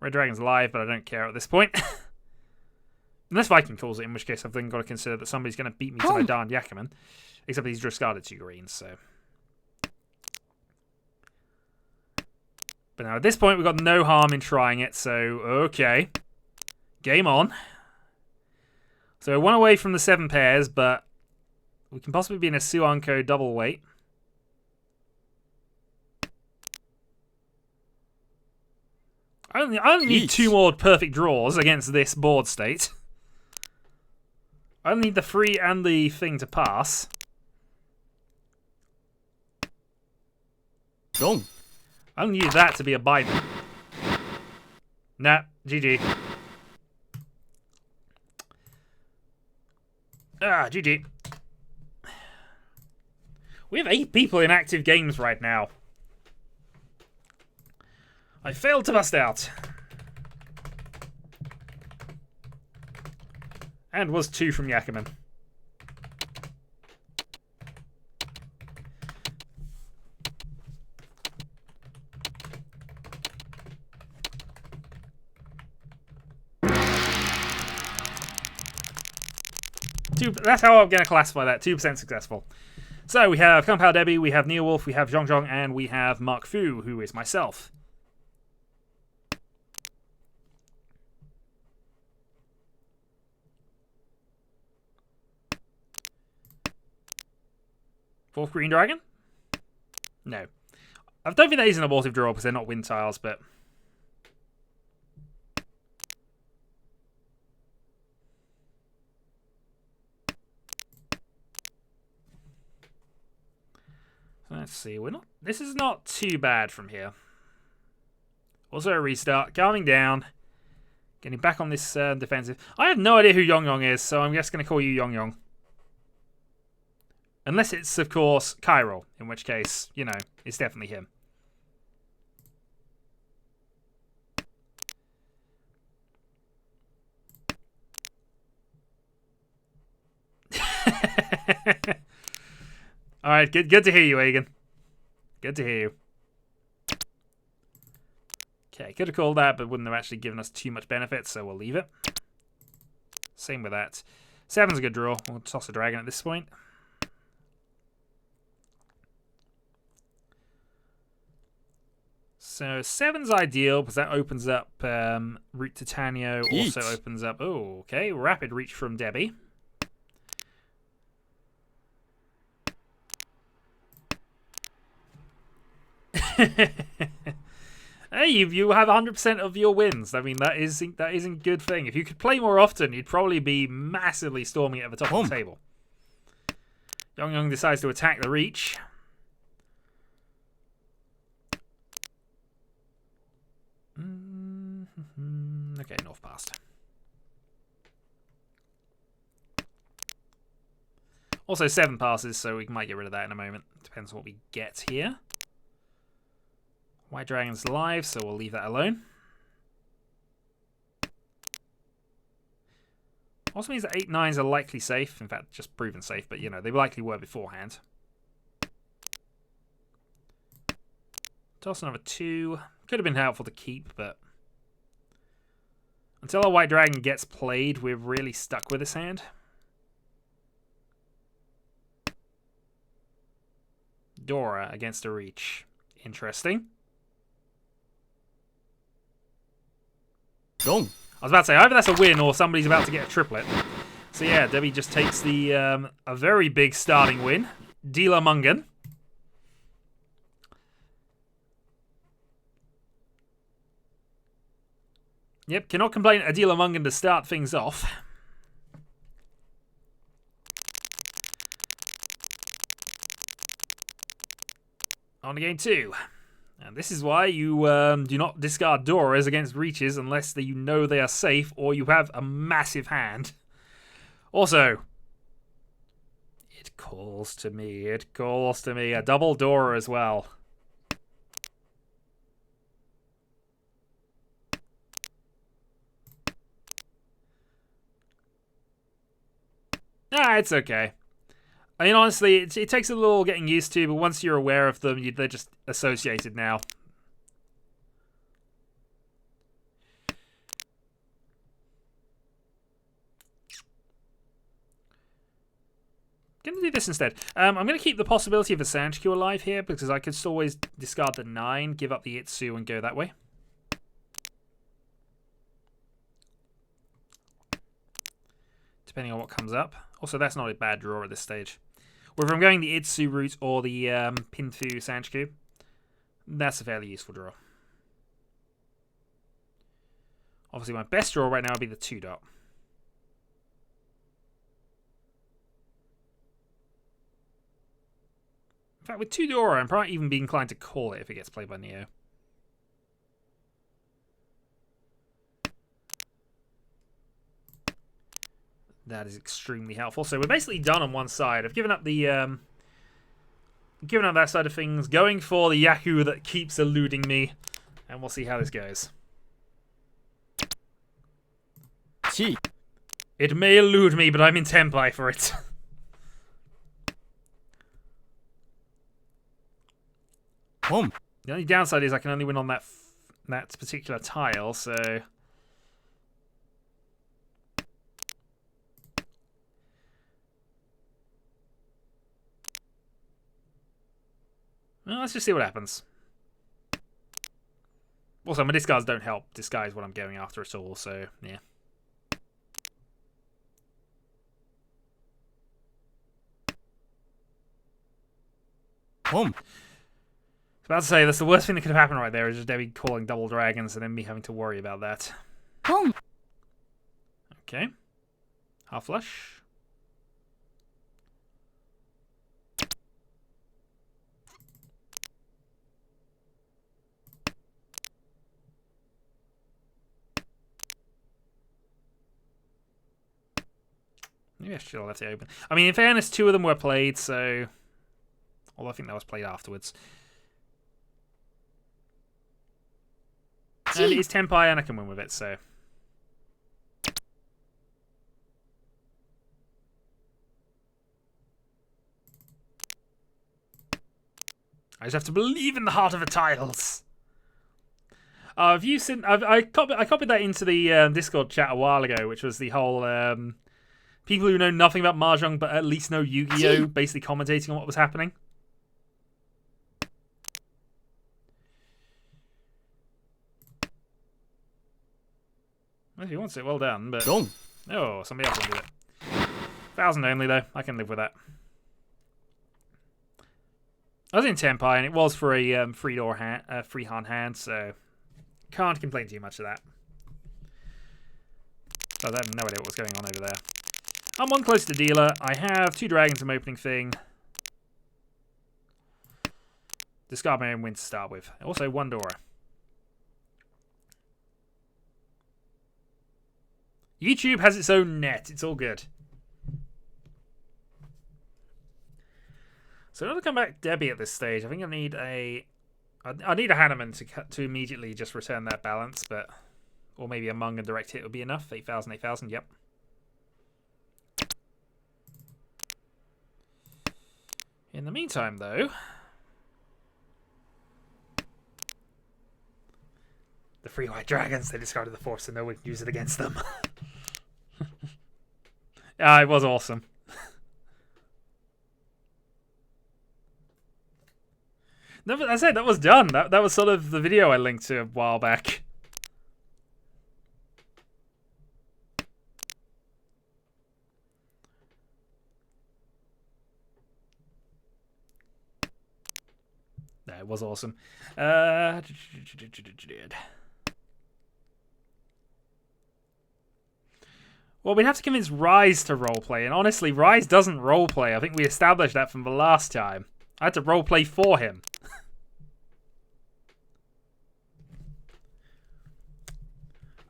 Red Dragon's alive, but I don't care at this point. Unless Viking calls it, in which case I've then got to consider that somebody's going to beat me to my darn Yakuman. Except he's discarded 2 greens, so... But now at this point, we've got no harm in trying it, so okay. Game on. So 1 away from the 7 pairs, but we can possibly be in a Suanko double weight. I only need 2 more perfect draws against this board state. I only need the 3 and the thing to pass. Dong. I only need that to be a Biden. Nah, GG. Ah, GG. We have 8 people in active games right now. I failed to bust out. And was 2 from Yakuman. That's how I'm going to classify that. 2% successful. So we have Kung Pao Debbie, we have Neo Wolf, we have Zhong Zhong, and we have Mark Fu, who is myself. Fourth Green Dragon? No. I don't think that is an abortive draw because they're not wind tiles, but... Let's see, this is not too bad from here. Also a restart, calming down. Getting back on this defensive. I have no idea who Yong Yong is, so I'm just going to call you Yong Yong. Unless it's, of course, Chiral, in which case, you know, it's definitely him. Alright, good to hear you, Egan. Good to hear you. Okay, could have called that, but wouldn't have actually given us too much benefit, so we'll leave it. Same with that. 7's a good draw. We'll toss a dragon at this point. So 7's ideal, because that opens up Route to Tanyo. Also opens up... Oh, okay. Rapid reach from Debbie. Hey, you have 100% of your wins. I mean, that is a good thing. If you could play more often, you'd probably be massively storming it at the top of the table. Yong Yong decides to attack the reach. Okay, north past. Also 7 passes, so we might get rid of that in a moment. Depends on what we get here. White Dragon's live, so we'll leave that alone. Also means that 8-9s are likely safe. In fact, just proven safe, but you know, they likely were beforehand. Toss another 2. Could have been helpful to keep, but until a White Dragon gets played, we're really stuck with this hand. Dora against a reach. Interesting. Dong. I was about to say, either that's a win or somebody's about to get a triplet. So yeah, Debbie just takes the a very big starting win. Dealer Mungan. Yep, cannot complain at Dealer Mungan to start things off. On to game 2. And this is why you do not discard Doras against reaches unless you know they are safe or you have a massive hand. Also, it calls to me. It calls to me. A double Dora as well. Ah, it's okay. I mean, honestly, it takes a little getting used to, but once you're aware of them, they're just associated now. Going to do this instead. I'm going to keep the possibility of a Sanchiku alive here, because I could still always discard the 9, give up the Itsu, and go that way. Depending on what comes up. Also, that's not a bad draw at this stage. Whether I'm going the Itsu route or the Pinfu Sanchiku, that's a fairly useful draw. Obviously, my best draw right now would be the 2-dot. In fact, with 2 Dora, I'm probably even be inclined to call it if it gets played by Neo. That is extremely helpful. So we're basically done on one side. I've given up the that side of things, going for the Yaku that keeps eluding me, and we'll see how this goes. Chi. It may elude me, but I'm in Tenpai for it. Home. The only downside is I can only win on that particular tile, so well, let's just see what happens. Also, my discards don't help disguise what I'm going after at all, so yeah. Home. I was about to say, that's the worst thing that could have happened right there, is just Debbie calling double dragons and then me having to worry about that. Home. Okay. Half flush. Maybe I should have left it open. I mean, in fairness, 2 of them were played, so although I think that was played afterwards. And it is Tenpai and I can win with it, so. I just have to believe in the heart of the tiles. Have you seen? I copied that into the Discord chat a while ago, which was the whole people who know nothing about Mahjong but at least know Yu-Gi-Oh! Basically commentating on what was happening. If he wants it, well done, but Dong. oh, somebody else will do it. 1,000 only though. I can live with that. I was in Tenpai and it was for a freehand hand, so can't complain too much of that. So I have no idea what was going on over there. I'm 1 close to dealer. I have 2 dragons I'm opening thing. Discard my own win to start with. Also, one Dora. YouTube has its own net. It's all good. So in order to come back Debbie at this stage, I think I need a Hanneman to immediately just return that balance, but or maybe a Mung and direct hit would be enough. 8,000, 8,000, yep. In the meantime, though, the 3 white dragons, they discarded the 4, so no one can use it against them. It was awesome. No, but I said that was done. That was sort of the video I linked to a while back. No, it was awesome. Well, we'd have to convince Rise to roleplay, and honestly, Rise doesn't roleplay. I think we established that from the last time. I had to roleplay for him.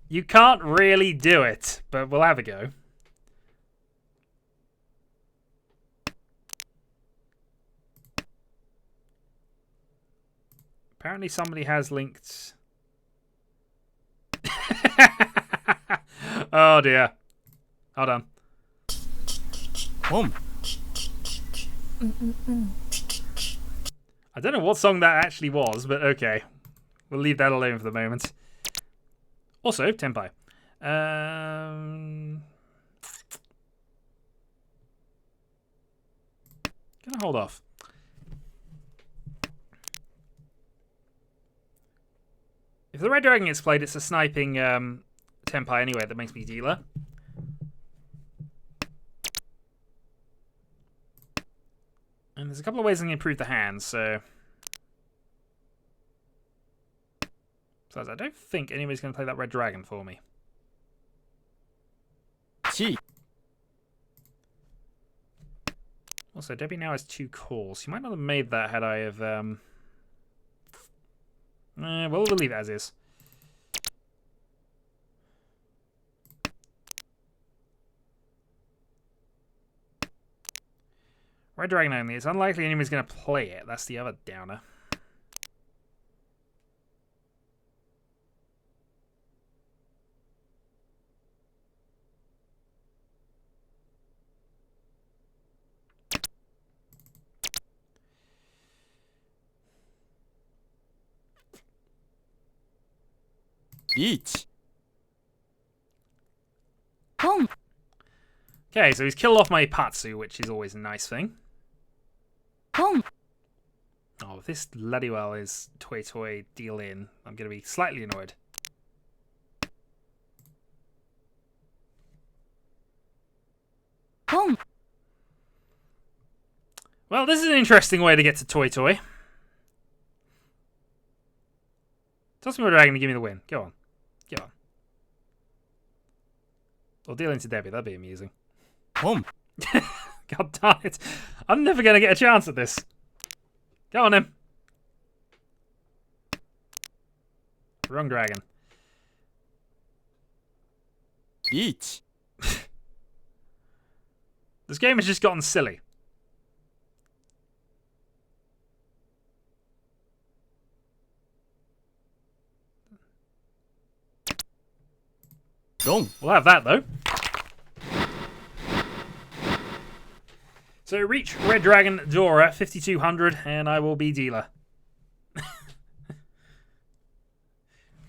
You can't really do it, but we'll have a go. Apparently somebody has linked... Oh dear. Hold on. Home. I don't know what song that actually was, but okay. We'll leave that alone for the moment. Also, Tenpai. Gonna hold off. If the Red Dragon gets played, it's a sniping Tenpai anyway that makes me dealer. And there's a couple of ways I can improve the hands, so... Besides, I don't think anybody's going to play that Red Dragon for me. Chi. Also, Debbie now has 2 calls. She might not have made that had I have... well, we'll leave it as is. Red Dragon only. It's unlikely anybody's going to play it. That's the other downer. Reach. Home. Okay, so he's killed off my Patsu, which is always a nice thing. Home. Oh, if this bloody well is Toy deal in, I'm going to be slightly annoyed. Home. Well, this is an interesting way to get to Toy. Toss me a dragon to give me the win. Go on. Go on. Or deal into Debbie, that'd be amusing. Home. God damn it. I'm never going to get a chance at this. Go on, him. Wrong dragon. Reach. This game has just gotten silly. Wrong. We'll have that, though. So reach Red Dragon Dora, 5200, and I will be dealer.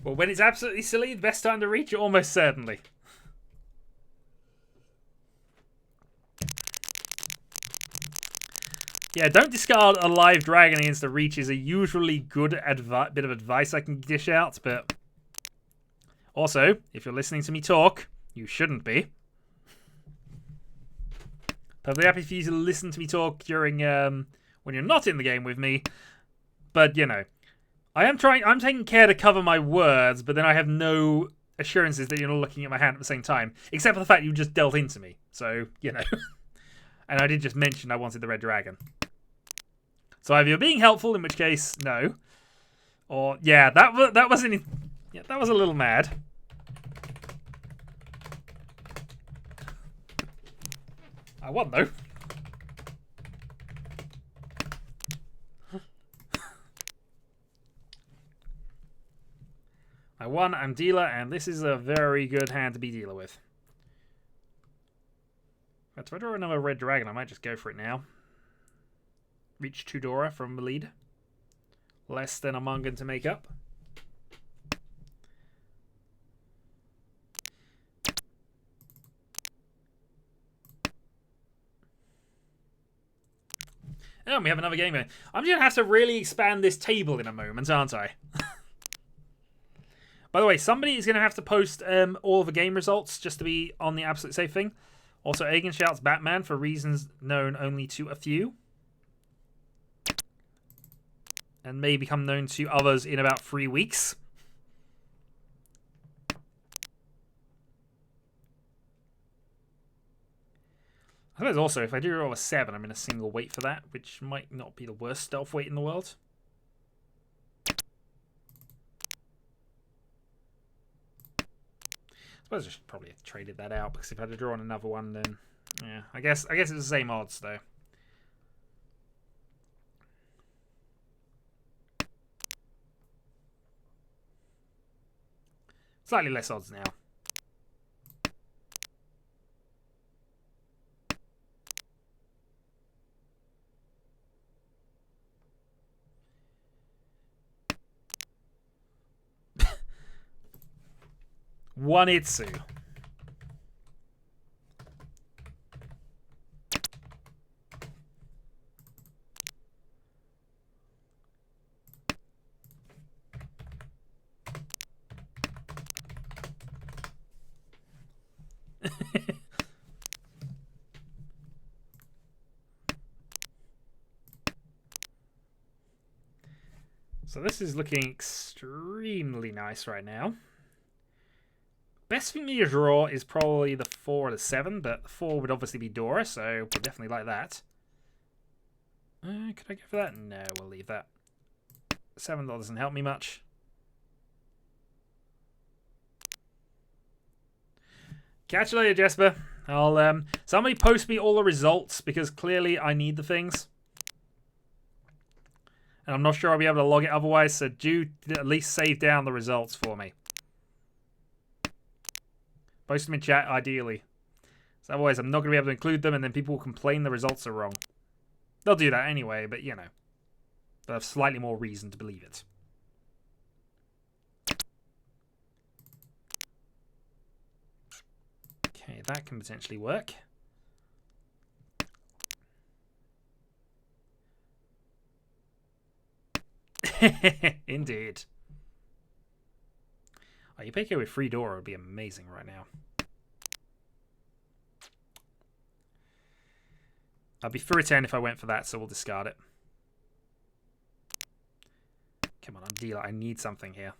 Well, when it's absolutely silly, the best time to reach it, almost certainly. Yeah, don't discard a live dragon against the reach is a usually good bit of advice I can dish out, but... Also, if you're listening to me talk, you shouldn't be. Perfectly happy for you to listen to me talk during when you're not in the game with me. But, you know, I'm taking care to cover my words, but then I have no assurances that you're not looking at my hand at the same time. Except for the fact you just dealt into me. So, you know. And I did just mention I wanted the Red Dragon. So either you're being helpful, in which case, no. Or, yeah, that wasn't... Yeah, that was a little mad. I won, though. I won, I'm dealer, and this is a very good hand to be dealer with. If I draw another red dragon, I might just go for it now. Reach 2 Dora from the lead. Less than a Mungan to make up. Oh, we have another game there. I'm going to have to really expand this table in a moment, aren't I? By the way, somebody is going to have to post all of the game results just to be on the absolute safe thing. Also, Egan shouts Batman for reasons known only to a few. And may become known to others in about 3 weeks. I suppose also, if I do roll a 7, I'm in a single weight for that, which might not be the worst stealth weight in the world. I suppose I should probably have traded that out, because if I had to draw on another one, then... Yeah, I guess it's the same odds, though. Slightly less odds now. One Itsu. So this is looking extremely nice right now. Best thing to draw is probably the 4 or the 7, but the 4 would obviously be Dora, so we'll definitely like that. Could I go for that? No, we'll leave that. 7 doesn't help me much. Catch you later, Jesper. I'll somebody post me all the results, because clearly I need the things. And I'm not sure I'll be able to log it otherwise, so do at least save down the results for me. Post them in chat, ideally. So otherwise, I'm not going to be able to include them, and then people will complain the results are wrong. They'll do that anyway, but, you know. They'll have slightly more reason to believe it. Okay, that can potentially work. Indeed. Oh, Yupeko with free Dora would be amazing right now. I'd be through a 10 if I went for that, so we'll discard it. Come on, I'm dealer. I need something here.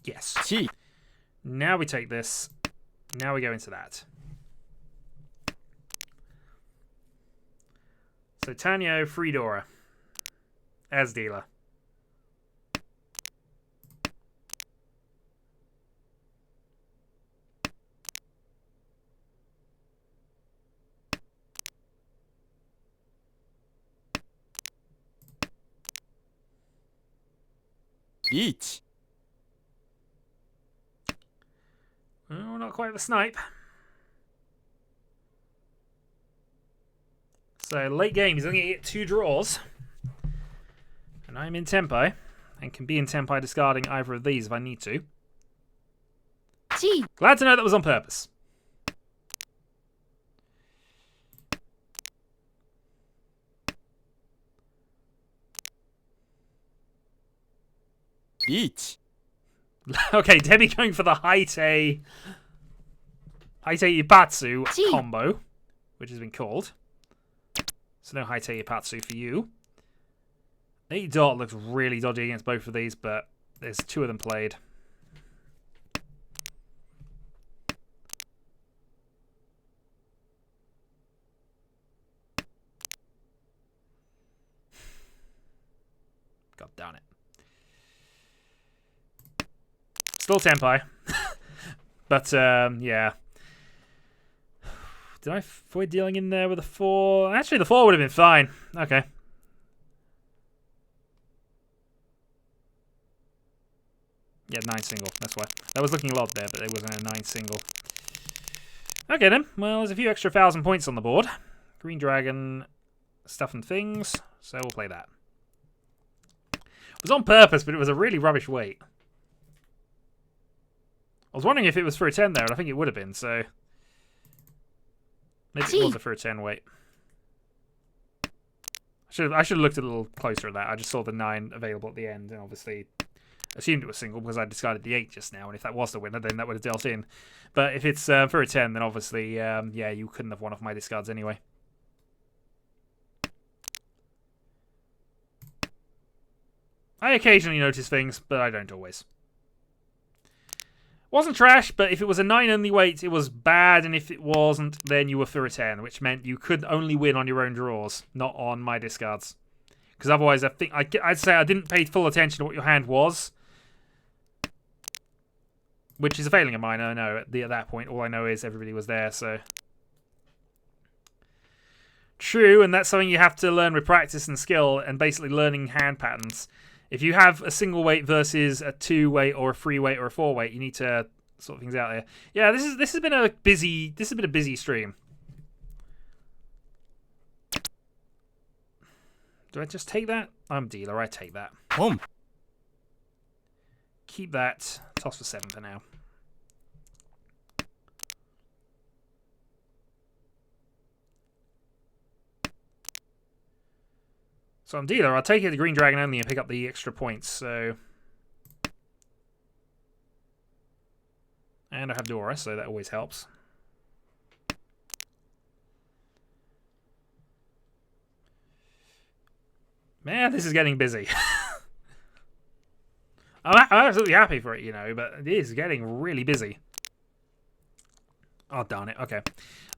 Yes. Chi. Now we take this. Now we go into that. So Tanyo, free Dora. As dealer. Each. Oh, not quite the snipe. So late game, he's only going to get 2 draws. And I'm in Tenpai. And can be in Tenpai discarding either of these if I need to. G. Glad to know that was on purpose. Each. Okay, Debbie going for the Haite Ipatsu combo, which has been called. So no Haite Ipatsu for you. 8 dot looks really dodgy against both of these, but there's 2 of them played. Still Tenpai. But, yeah. Did I avoid dealing in there with a 4? Actually, the 4 would have been fine. Okay. Yeah, 9 single. That's why. That was looking a lot there, but it wasn't a 9 single. Okay, then. Well, there's a few extra 1,000 points on the board. Green Dragon, stuff and things. So we'll play that. It was on purpose, but it was a really rubbish weight. I was wondering if it was for a 10 there, and I think it would have been, so... Maybe it was a for a 10 weight. I should have looked a little closer at that. I just saw the 9 available at the end, and obviously assumed it was single because I discarded the 8 just now, and if that was the winner, then that would have dealt in. But if it's for a 10, then obviously, yeah, you couldn't have won off my discards anyway. I occasionally notice things, but I don't always. Wasn't trash, but if it was a 9 only weight, it was bad, and if it wasn't, then you were for a 10, which meant you could only win on your own draws, not on my discards. Because otherwise, I think I'd say I didn't pay full attention to what your hand was, which is a failing of mine. I know at that point, all I know is everybody was there. So true, and that's something you have to learn with practice and skill, and basically learning hand patterns. If you have a single weight versus a 2 weight or a 3 weight or a 4 weight, you need to sort things out there. Yeah, this has been a busy stream. Do I just take that? I'm dealer. I take that. Home. Keep that. Toss for 7 for now. So I'm dealer. I'll take it to Green Dragon only and pick up the extra points. So, and I have Dora, so that always helps. Man, this is getting busy. I'm absolutely happy for it, you know, but it is getting really busy. Oh, darn it. Okay.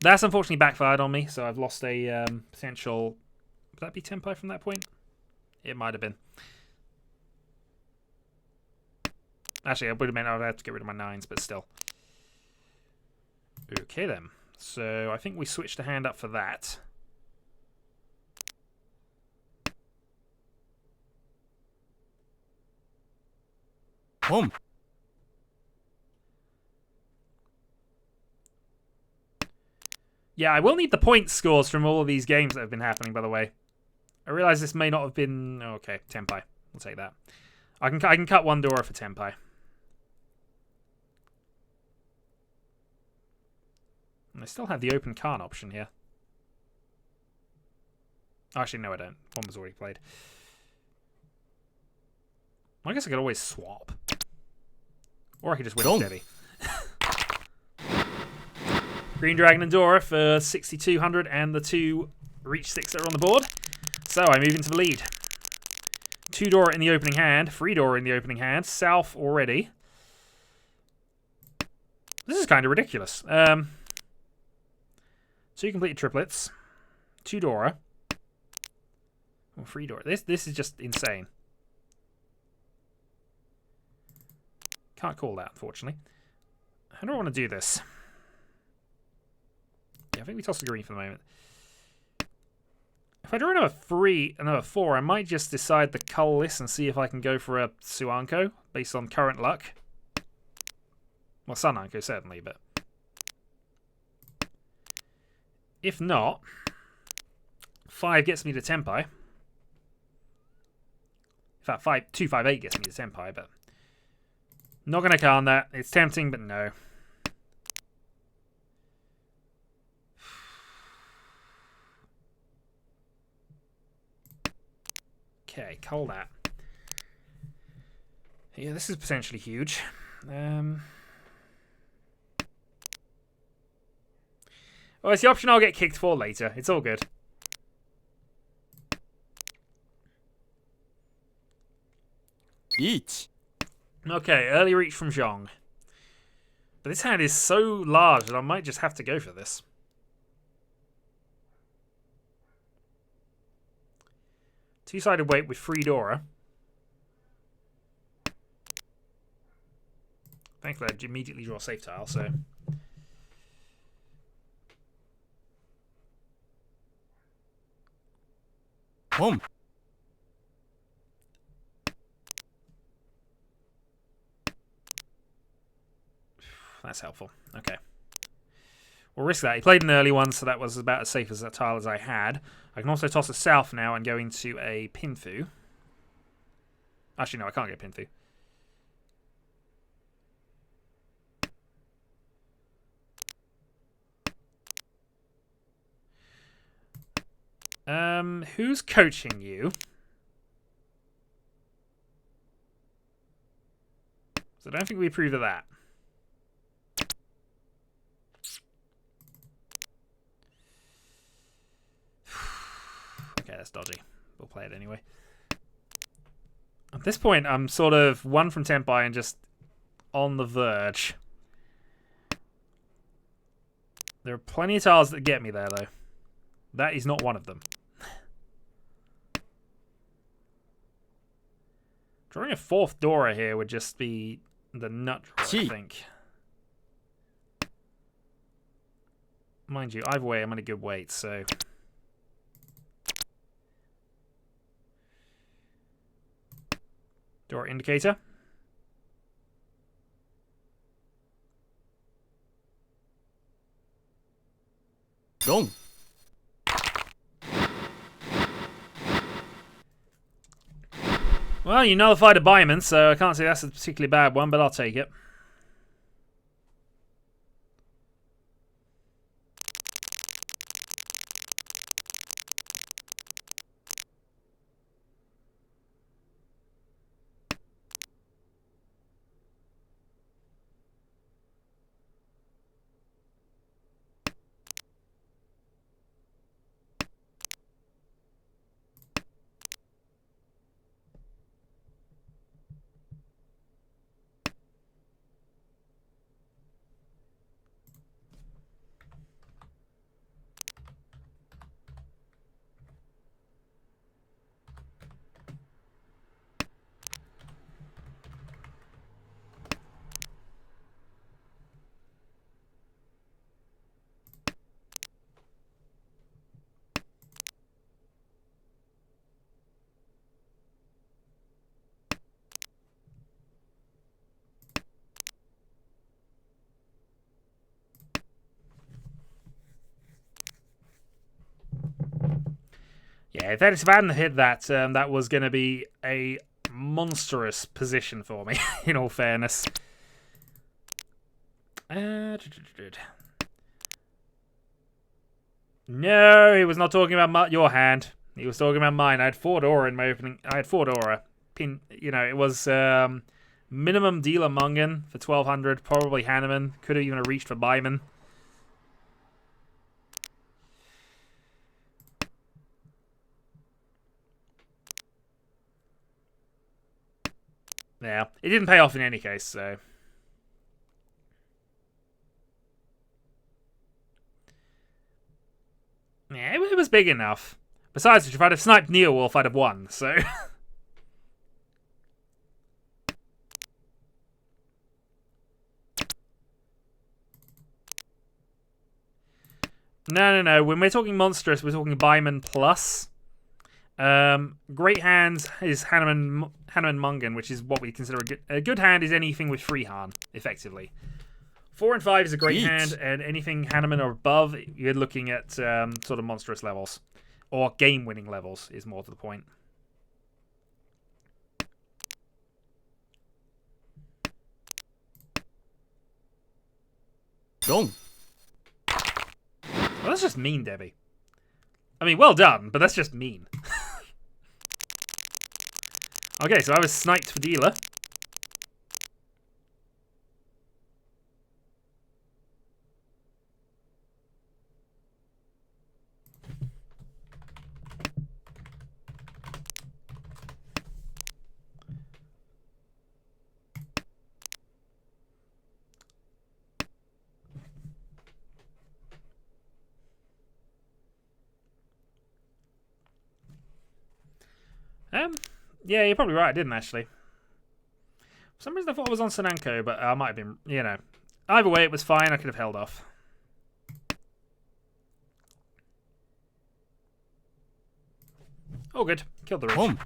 That's unfortunately backfired on me, so I've lost a potential... Would that be Tenpai from that point? It might have been. Actually, I would have meant I would have to get rid of my 9s, but still. Okay, then. So I think we switched the hand up for that. Home. Yeah, I will need the point scores from all of these games that have been happening, by the way. I realise this may not have been... Okay, Tenpai. We'll take that. I can cut 1 Dora for Tenpai. And I still have the open card option here. Actually, no, I don't. 1 was already played. I guess I could always swap. Or I could just win steady. Green Dragon and Dora for 6,200 and the 2 reach sticks that are on the board. So I move into the lead. 2 Dora in the opening hand, 3 Dora in the opening hand, South already. This is kind of ridiculous. 2 completed triplets, 2 Dora, or 3 Dora. This is just insane. Can't call that, unfortunately. How do I want to do this? Yeah, I think we toss the green for the moment. If I draw another 4, I might just decide to cull this and see if I can go for a Suanko based on current luck. Well, Sunanko certainly, but if not, 5 gets me to Tenpai. In fact, 258 gets me to Tenpai, but not going to count that. It's tempting, but no. Okay, cull that. Yeah, this is potentially huge. Well, it's the option I'll get kicked for later. It's all good. Each. Okay, early reach from Zhong. But this hand is so large that I might just have to go for this. Two-sided weight with 3 Dora. Thankfully, I immediately draw a safe tile, so... Boom. That's helpful. Okay. We'll risk that. He played an early one, so that was about as safe as a tile as I had. I can also toss a south now and go into a Pinfu. Actually, no, I can't get Pinfu. Who's coaching you? So I don't think we approve of that. Okay, that's dodgy. We'll play it anyway. At this point, I'm sort of 1 from Tenpai and just on the verge. There are plenty of tiles that get me there, though. That is not one of them. Drawing a 4th Dora here would just be the nut draw, I think. Mind you, either way, I'm in a good weight, so... Dora indicator. Go. Well, you nullified a Buyman, so I can't say that's a particularly bad one, but I'll take it. Yeah, if I hadn't hit that, that was going to be a monstrous position for me, in all fairness. No, he was not talking about your hand. He was talking about mine. I had 4 Dora in my opening. I had 4 Dora. You know, it was minimum dealer Mungan for 1200. Probably Hanneman. Could have even reached for Buyman. Yeah, it didn't pay off in any case, so... Yeah, it was big enough. Besides which, if I'd have sniped Neowolf, I'd have won, so... No. When we're talking monstrous, we're talking Buyman plus. Great hands is Hanneman Mungan, which is what we consider a good hand. Is anything with free Han, effectively. 4 and 5 is a great hand, and anything Hanneman or above, you're looking at sort of monstrous levels, or game-winning levels is more to the point. Go. Well, that's just mean, Debbie. I mean, well done, but that's just mean. Okay, so I was sniped for dealer. Yeah, you're probably right. I didn't actually. For some reason I thought I was on Sananko, but I might have been, you know. Either way, it was fine. I could have held off. Oh, good. Killed the ridge. Home.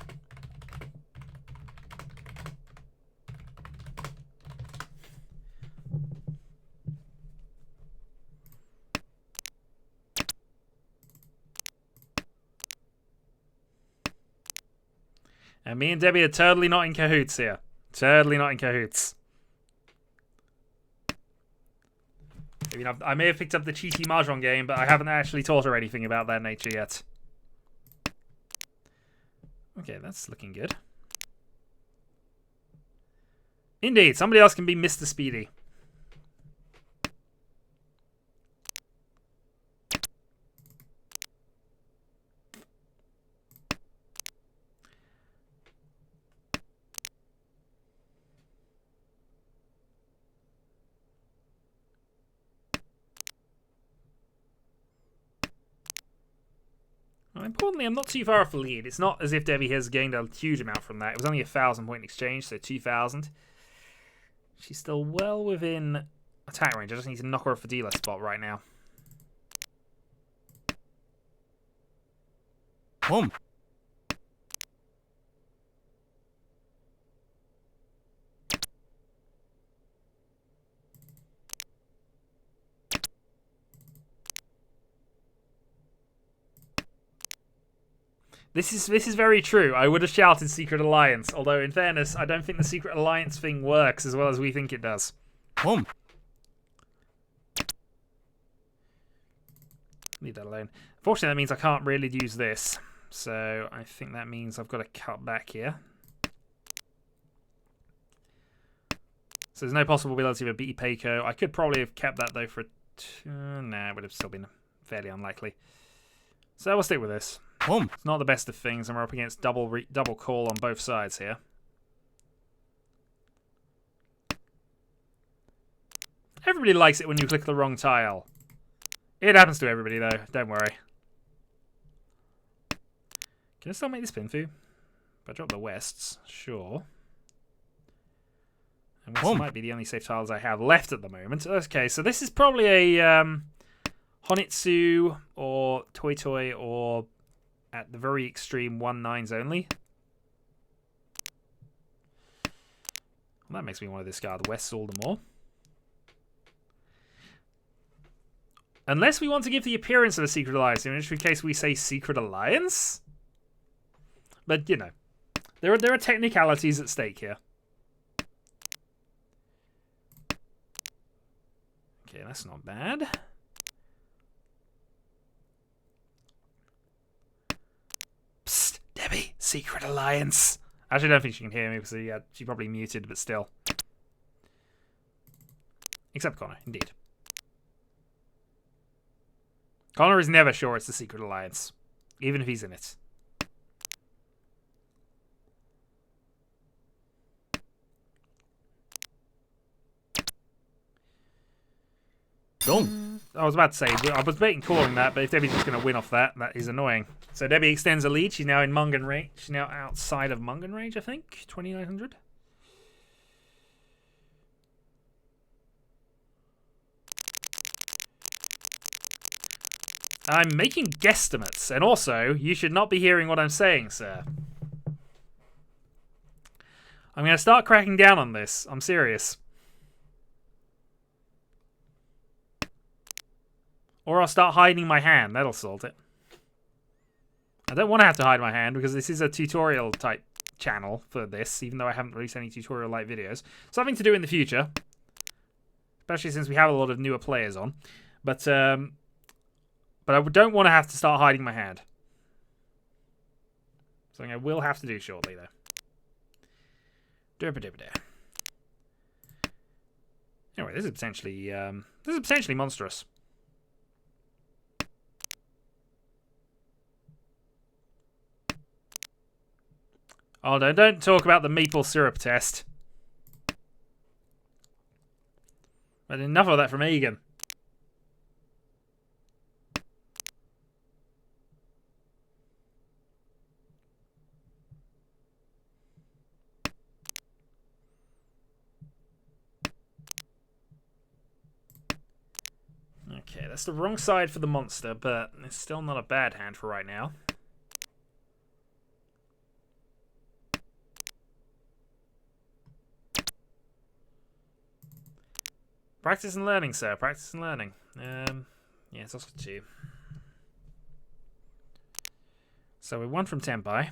And me and Debbie are totally not in cahoots here. Totally not in cahoots. I mean, I may have picked up the cheaty Mahjong game, but I haven't actually taught her anything about that nature yet. Okay, that's looking good. Indeed, somebody else can be Mr. Speedy. Importantly, I'm not too far off the lead. It's not as if Debbie has gained a huge amount from that. It was only a 1,000-point exchange, so 2,000. She's still well within attack range. I just need to knock her off the dealer spot right now. Home. This is very true. I would have shouted Secret Alliance, although in fairness, I don't think the Secret Alliance thing works as well as we think it does. Home. Leave that alone. Fortunately, that means I can't really use this. So I think that means I've got to cut back here. So there's no possible ability of a BT Payco. I could probably have kept that though for a nah, it would have still been fairly unlikely. So we'll stick with this. Home. It's not the best of things, and we're up against double call on both sides here. Everybody likes it when you click the wrong tile. It happens to everybody, though. Don't worry. Can I still make this pin through? If I drop the wests, sure. And west might be the only safe tiles I have left at the moment. Okay, so this is probably a Honitsu or Toy Toy or at the very extreme 1/9s only. Well, that makes me want to discard the Wests all the more. Unless we want to give the appearance of a Secret Alliance, in which case we say Secret Alliance. But, you know, there are technicalities at stake here. Okay, that's not bad. Psst, Debbie, Secret Alliance. Actually, I don't think she can hear me because she probably muted, but still. Except Connor, indeed. Connor is never sure it's the Secret Alliance, even if he's in it. Gong. I was about to say, I was baiting calling that, but if Debbie's just going to win off that, that is annoying. So Debbie extends the lead. She's now in Mungan range. She's now outside of Mungan range, I think. 2,900. I'm making guesstimates, and also, you should not be hearing what I'm saying, sir. I'm going to start cracking down on this. I'm serious. Or I'll start hiding my hand. That'll sort it. I don't want to have to hide my hand because this is a tutorial type channel for this, even though I haven't released any tutorial like videos. Something to do in the future. Especially since we have a lot of newer players on. But I don't want to have to start hiding my hand. Something I will have to do shortly, though. Anyway, this is potentially monstrous. Oh, no, don't talk about the maple syrup test. But enough of that from Egan. that's the wrong side for the monster, but it's still not a bad hand for right now. Practice and learning, sir. Practice and learning. Yeah, it's also 2. So we 1 from Tenpai.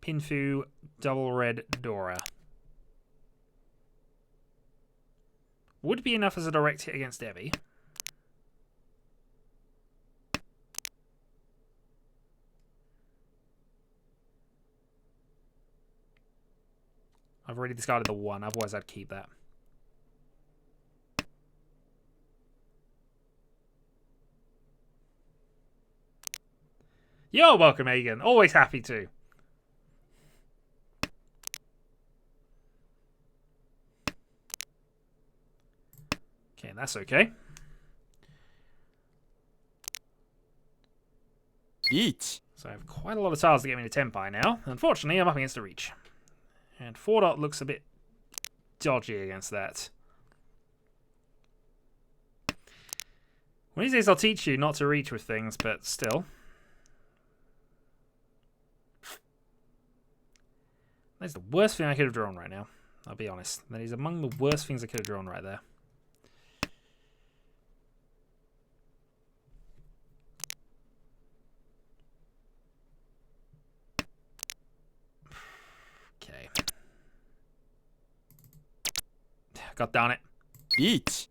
Pinfu, double red Dora. Would be enough as a direct hit against Debbie. I've already discarded the 1, otherwise I'd keep that. You're welcome, Megan. Always happy to. Okay, that's okay. Each. So I have quite a lot of tiles to get me to Tenpai now. Unfortunately, I'm up against a reach. And 4 dot looks a bit dodgy against that. One of these days I'll teach you not to reach with things, but still. That's the worst thing I could have drawn right now. I'll be honest. That is among the worst things I could have drawn right there. Okay. God darn it. Each.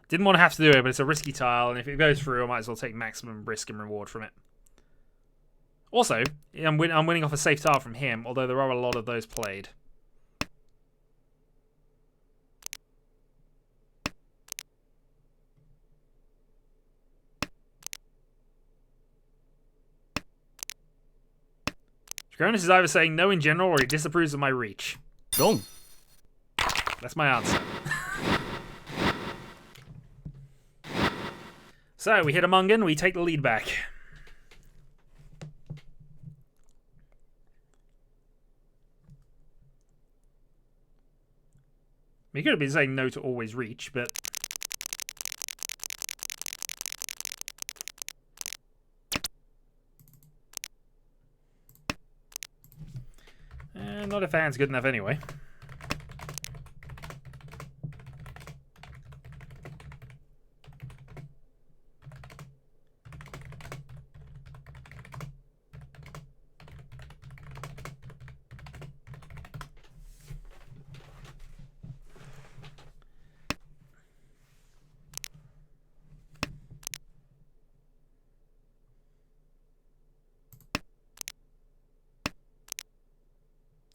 Didn't want to have to do it, but it's a risky tile, and if it goes through, I might as well take maximum risk and reward from it. Also, I'm winning off a safe tile from him, although there are a lot of those played. Draconis is either saying no in general or he disapproves of my reach. Dong. That's my answer. So, we hit a Mungan, we take the lead back. He could have been saying no to always reach, but... not if hand's good enough anyway.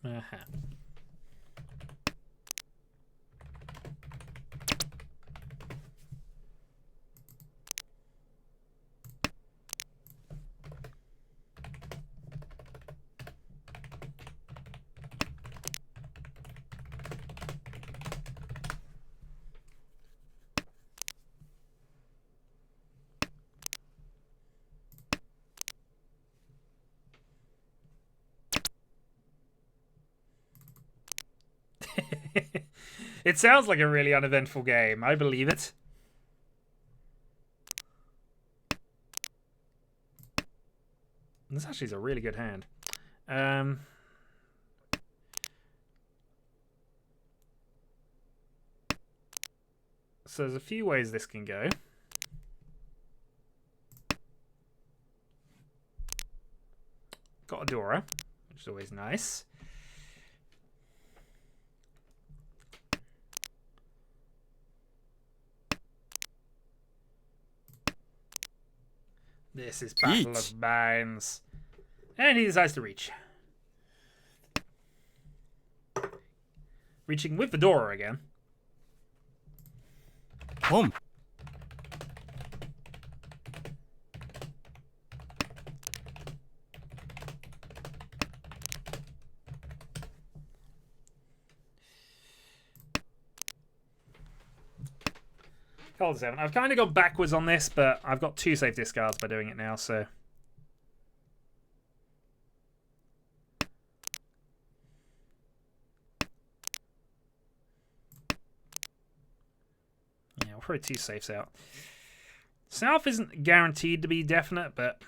Uh-huh. It sounds like a really uneventful game. I believe it. This actually is a really good hand. So there's a few ways this can go. Got a Dora, which is always nice. This is Battle of Bounds. And he decides to reach. Reaching with the Dora again. Home. Cold 7. I've kind of gone backwards on this, but I've got 2 safe discards by doing it now, so... Yeah, probably 2 safes out. South isn't guaranteed to be definite, but...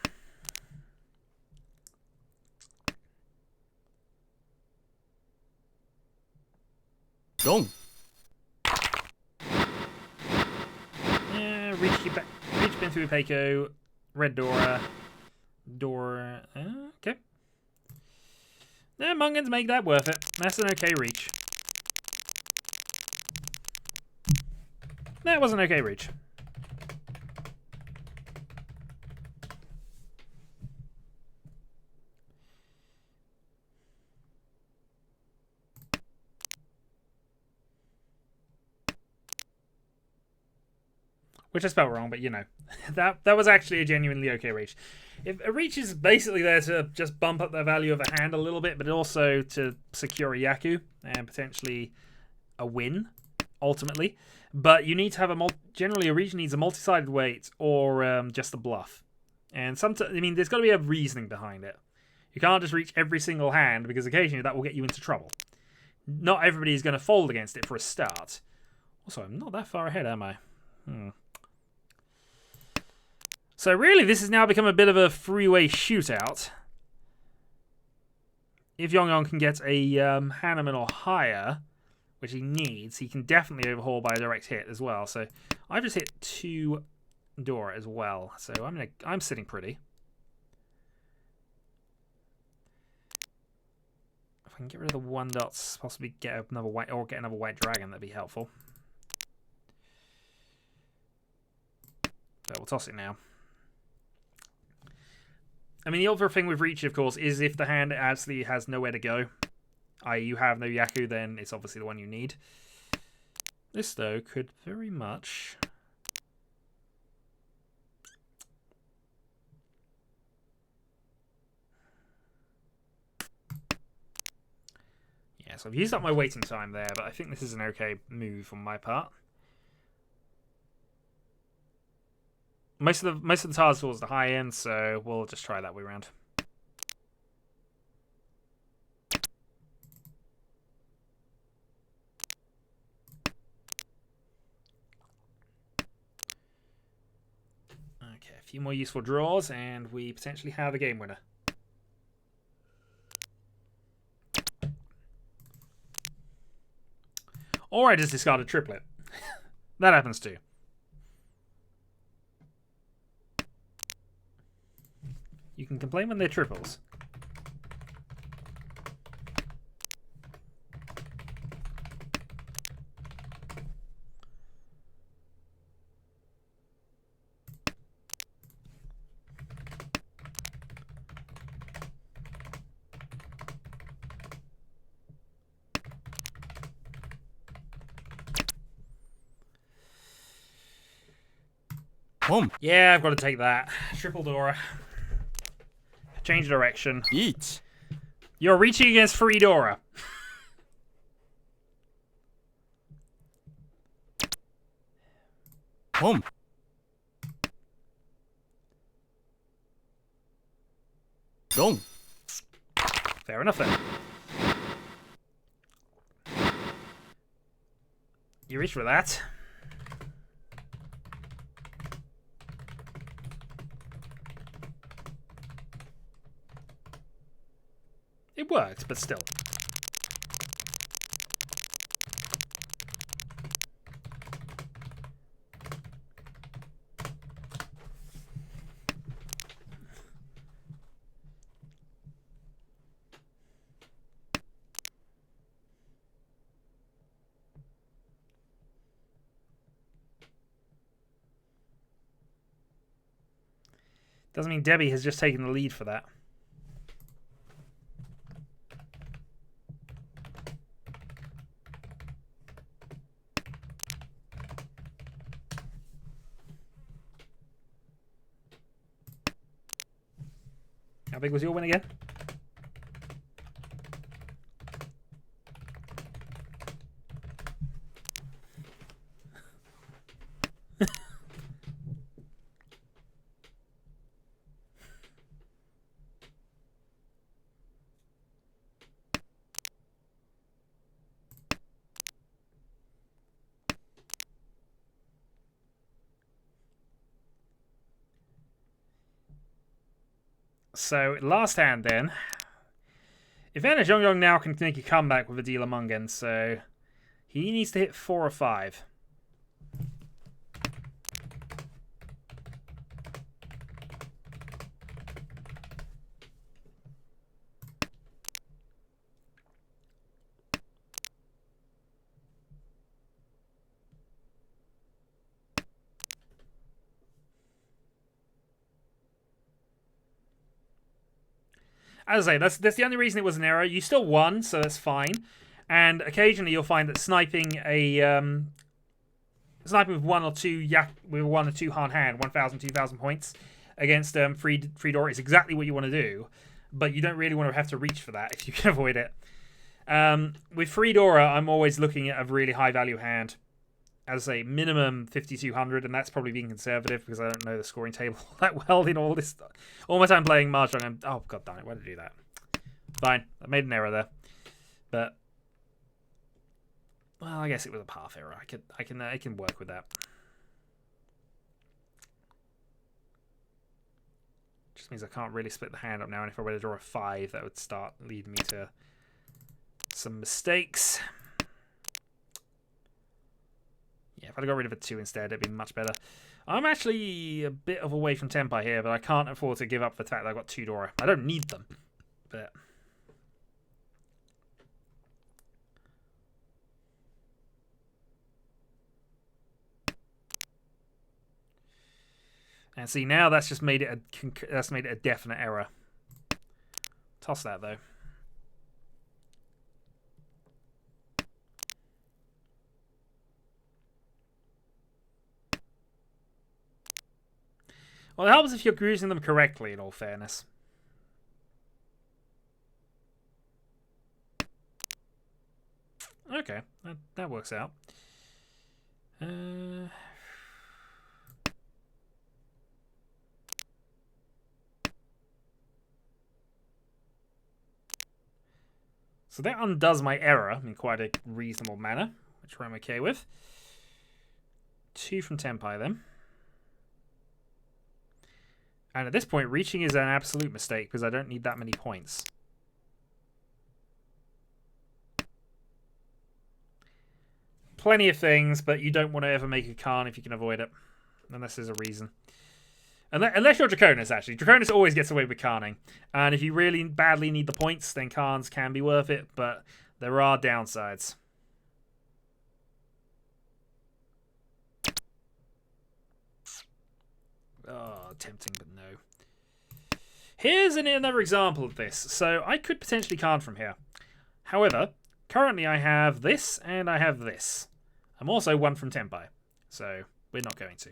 Dong. Yeah, reach been through Peiko. Red Dora. Dora. Okay. Yeah, Mungans make that worth it. That's an okay reach. That was an okay reach. Which I spelled wrong, but you know. That was actually a genuinely okay reach. If a reach is basically there to just bump up the value of a hand a little bit, but also to secure a Yaku and potentially a win, ultimately. But you need to have generally a reach needs a multi-sided weight or just a bluff. And sometimes, I mean, there's got to be a reasoning behind it. You can't just reach every single hand because occasionally that will get you into trouble. Not everybody is going to fold against it for a start. Also, I'm not that far ahead, am I? So really, this has now become a bit of a freeway shootout. If Yong can get a Hanneman or higher, which he needs, he can definitely overhaul by a direct hit as well. So I've just hit 2 Dora as well. So I'm sitting pretty. If I can get rid of the 1 dots, possibly get another white dragon, that'd be helpful. But we'll toss it now. I mean, the other thing with Reach, of course, is if the hand actually has nowhere to go, i.e. you have no Yaku, then it's obviously the one you need. This, though, could very much... Yeah, so I've used up my waiting time there, but I think this is an okay move on my part. Most of the tiles towards the high end, so we'll just try that way around. Okay, a few more useful draws, and we potentially have a game winner. Or I just discard a triplet. That happens too. You can complain when they're triples. Home. Yeah, I've got to take that. Triple Dora. Change direction. Each. You're reaching against free Dora. Home. Dong. Fair enough then. You reach for that. It worked, but still. Doesn't mean Debbie has just taken the lead for that. How big was your win again? So, last hand then. Advantage Yong now can make a comeback with a dealer Mungen, so he needs to hit 4 or 5. As I say, that's the only reason it was an error. You still won, so that's fine. And occasionally you'll find that sniping with one or two Han hand, 1,000, 2,000 points against Freedora is exactly what you want to do, but you don't really want to have to reach for that if you can avoid it. With Freedora, I'm always looking at a really high value hand. As I say, minimum 5,200, and that's probably being conservative because I don't know the scoring table that well in all this stuff. All my time playing Mahjong, oh god damn it, why did I do that? Fine, I made an error there, but well, I guess it was a path error. I can work with that. Just means I can't really split the hand up now, and if I were to draw a 5, that would start leading me to some mistakes. Yeah, if I'd got rid of a 2 instead, it'd be much better. I'm actually a bit of away from Tenpai here, but I can't afford to give up the fact that I've got 2 Dora. I don't need them, but... And see, now that's just made it a definite error. Toss that, though. Well, it helps if you're using them correctly, in all fairness. Okay, that works out. So that undoes my error in quite a reasonable manner, which I'm okay with. 2 from Tenpai, then. And at this point, reaching is an absolute mistake because I don't need that many points. Plenty of things, but you don't want to ever make a Khan if you can avoid it. Unless there's a reason. Unless you're Draconis, actually. Draconis always gets away with Khaning. And if you really badly need the points, then Khans can be worth it, but there are downsides. Oh, tempting, but no. Here's another example of this. So I could potentially Khan from here. However, currently I have this and I have this. I'm also 1 from Tenpai, so we're not going to.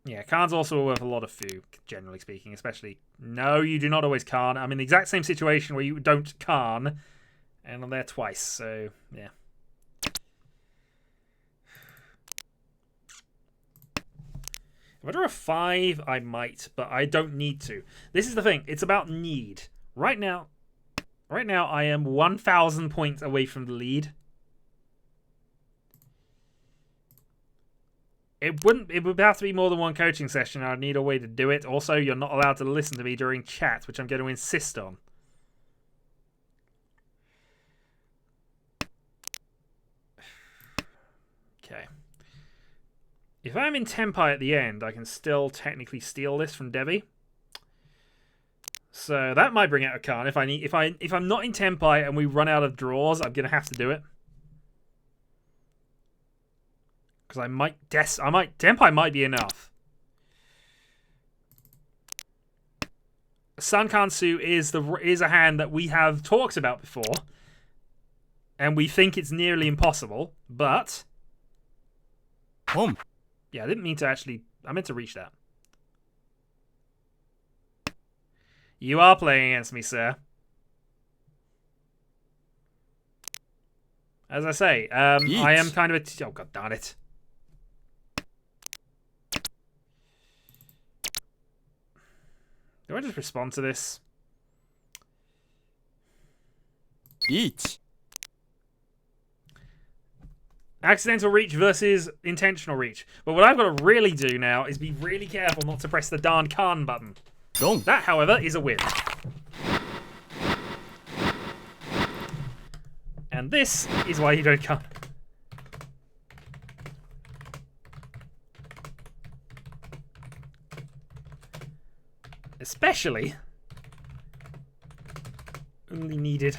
Yeah, Khan's also worth a lot of Fu, generally speaking, especially... No, you do not always Khan. I'm in the exact same situation where you don't Khan, and I'm there twice, so, yeah. If I draw a 5, I might, but I don't need to. This is the thing. It's about need. Right now, I am 1,000 points away from the lead. It would have to be more than one coaching session. I'd need a way to do it. Also, you're not allowed to listen to me during chat, which I'm going to insist on. Okay. If I'm in Tenpai at the end, I can still technically steal this from Devi. So that might bring out a Khan. If I'm not in Tenpai and we run out of draws, I'm going to have to do it. Because Tenpai might be enough. Sun Kansu is a hand that we have talked about before. And we think it's nearly impossible, but... Yeah, I didn't mean to actually... I meant to reach that. You are playing against me, sir. I say, I am kind of a... Oh, god darn it. Do I just respond to this? Accidental reach versus intentional reach. But what I've got to really do now is be really careful not to press the darn Khan button. Dong. That, however, is a win. And this is why you don't come. Especially only needed.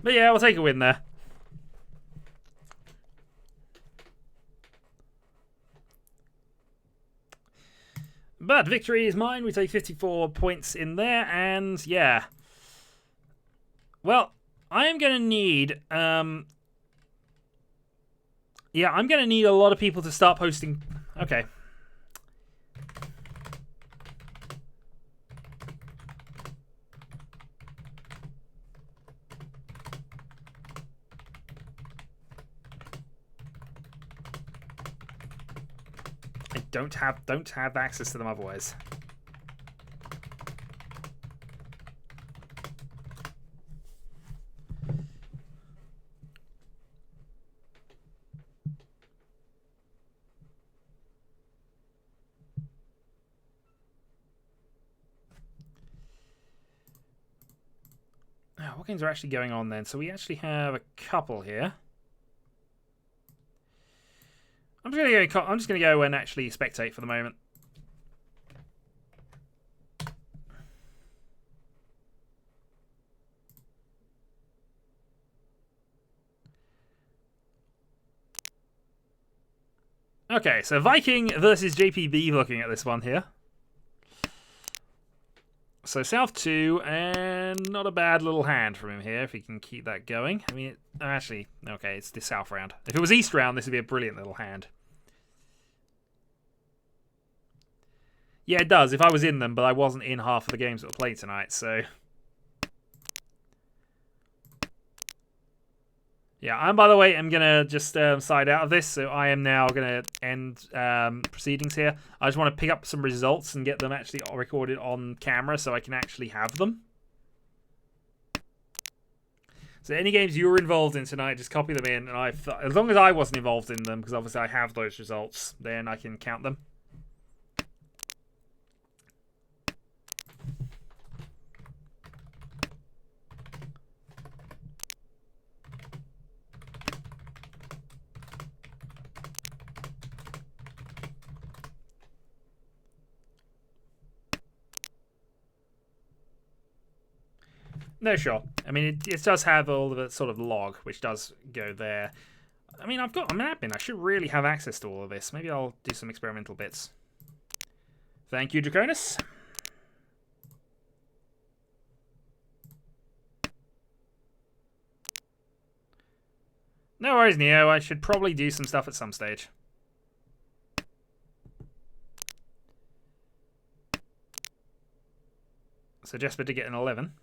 But yeah, we'll take a win there. But victory is mine. We take 54 points in there, and yeah. Well, I am going to need... yeah, I'm going to need a lot of people to start posting... Okay. Don't have access to them otherwise. What games are actually going on then? So we actually have a couple here. I'm just gonna go and actually spectate for the moment. Okay, so Viking versus JPB looking at this one here. So South 2, and not a bad little hand from him here, if he can keep that going. I mean, actually, okay, it's the South round. If it was East round, this would be a brilliant little hand. Yeah, it does, if I was in them, but I wasn't in half of the games that were played tonight, so... Yeah, I'm, by the way, I'm going to just side out of this, so I am now going to end proceedings here. I just want to pick up some results and get them actually recorded on camera so I can actually have them. So any games you were involved in tonight, just copy them in, and as long as I wasn't involved in them, because obviously I have those results, then I can count them. No, sure. I mean, it does have all of the sort of log, which does go there. I mean, I'm admin. I should really have access to all of this. Maybe I'll do some experimental bits. Thank you, Draconis. No worries, Neo. I should probably do some stuff at some stage. So Jesper did get an 11.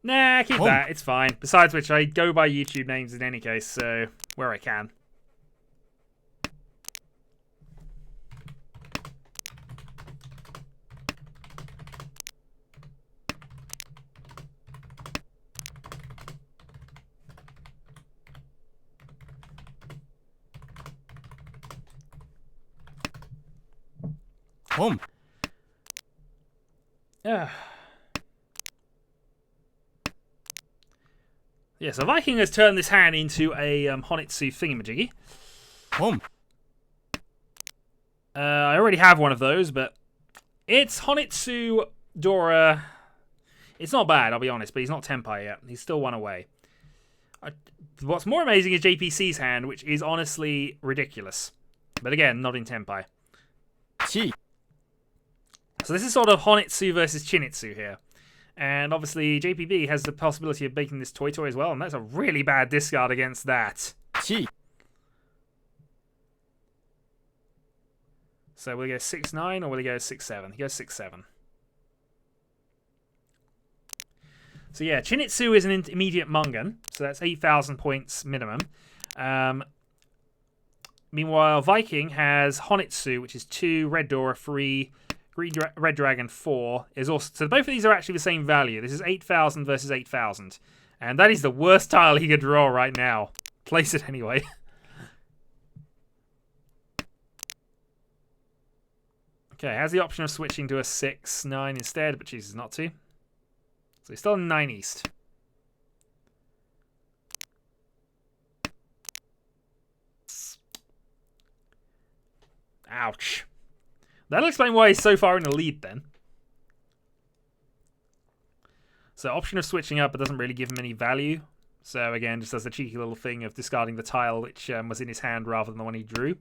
Nah, keep that. It's fine. Besides which, I go by YouTube names in any case, so where I can. Home. Yeah. Yeah, so Viking has turned this hand into a Honitsu thingamajiggy. Home. I already have one of those, but it's Honitsu Dora. It's not bad, I'll be honest, but he's not Tenpai yet. He's still one away. What's more amazing is JPC's hand, which is honestly ridiculous. But again, not in Tenpai. Chi. So this is sort of Honitsu versus Chinitsu here. And obviously JPB has the possibility of making this Toy as well, and that's a really bad discard against that. Chi. So will he go 6-9 or will he go 6-7? He goes 6-7. So yeah, Chinitsu is an intermediate Mungan, so that's 8,000 points minimum. Meanwhile, Viking has Honitsu, which is 2, Red Dora 3, Red Dragon 4. Is also, so both of these are actually the same value. This is 8,000 versus 8,000. And that is the worst tile he could draw right now. Place it anyway. Okay, has the option of switching to a 6-9 instead, but chooses not to. So he's still in 9 East. Ouch. That'll explain why he's so far in the lead then. So option of switching up, but doesn't really give him any value. So again, just does the cheeky little thing of discarding the tile which was in his hand rather than the one he drew.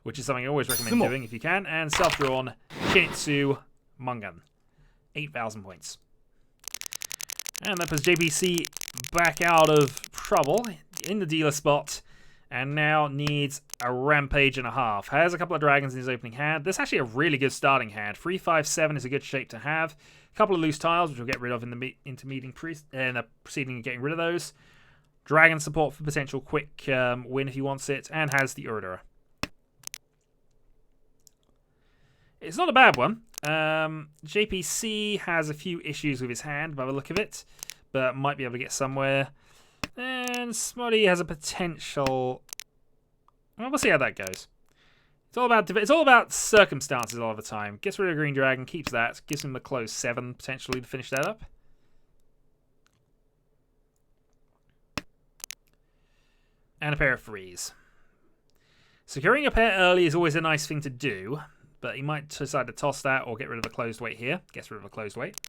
Which is something I always recommend doing if you can. And self-drawn Chinitsu Mungan. 8,000 points. And that puts JPC back out of trouble in the dealer spot. And now needs a Rampage and a half. Has a couple of dragons in his opening hand. This is actually a really good starting hand. 3-5-7 is a good shape to have. A couple of loose tiles, which we'll get rid of in the proceeding and getting rid of those. Dragon support for potential quick win if he wants it. And has the Urdra. It's not a bad one. JPC has a few issues with his hand by the look of it, but might be able to get somewhere. And Smoddy has a potential. Well, we'll see how that goes. It's all about circumstances a lot of the time. Gets rid of Green Dragon, keeps that, gives him the close 7 potentially to finish that up. And a pair of 3s. Securing a pair early is always a nice thing to do. But he might decide to toss that or get rid of the closed weight here. Gets rid of the closed weight.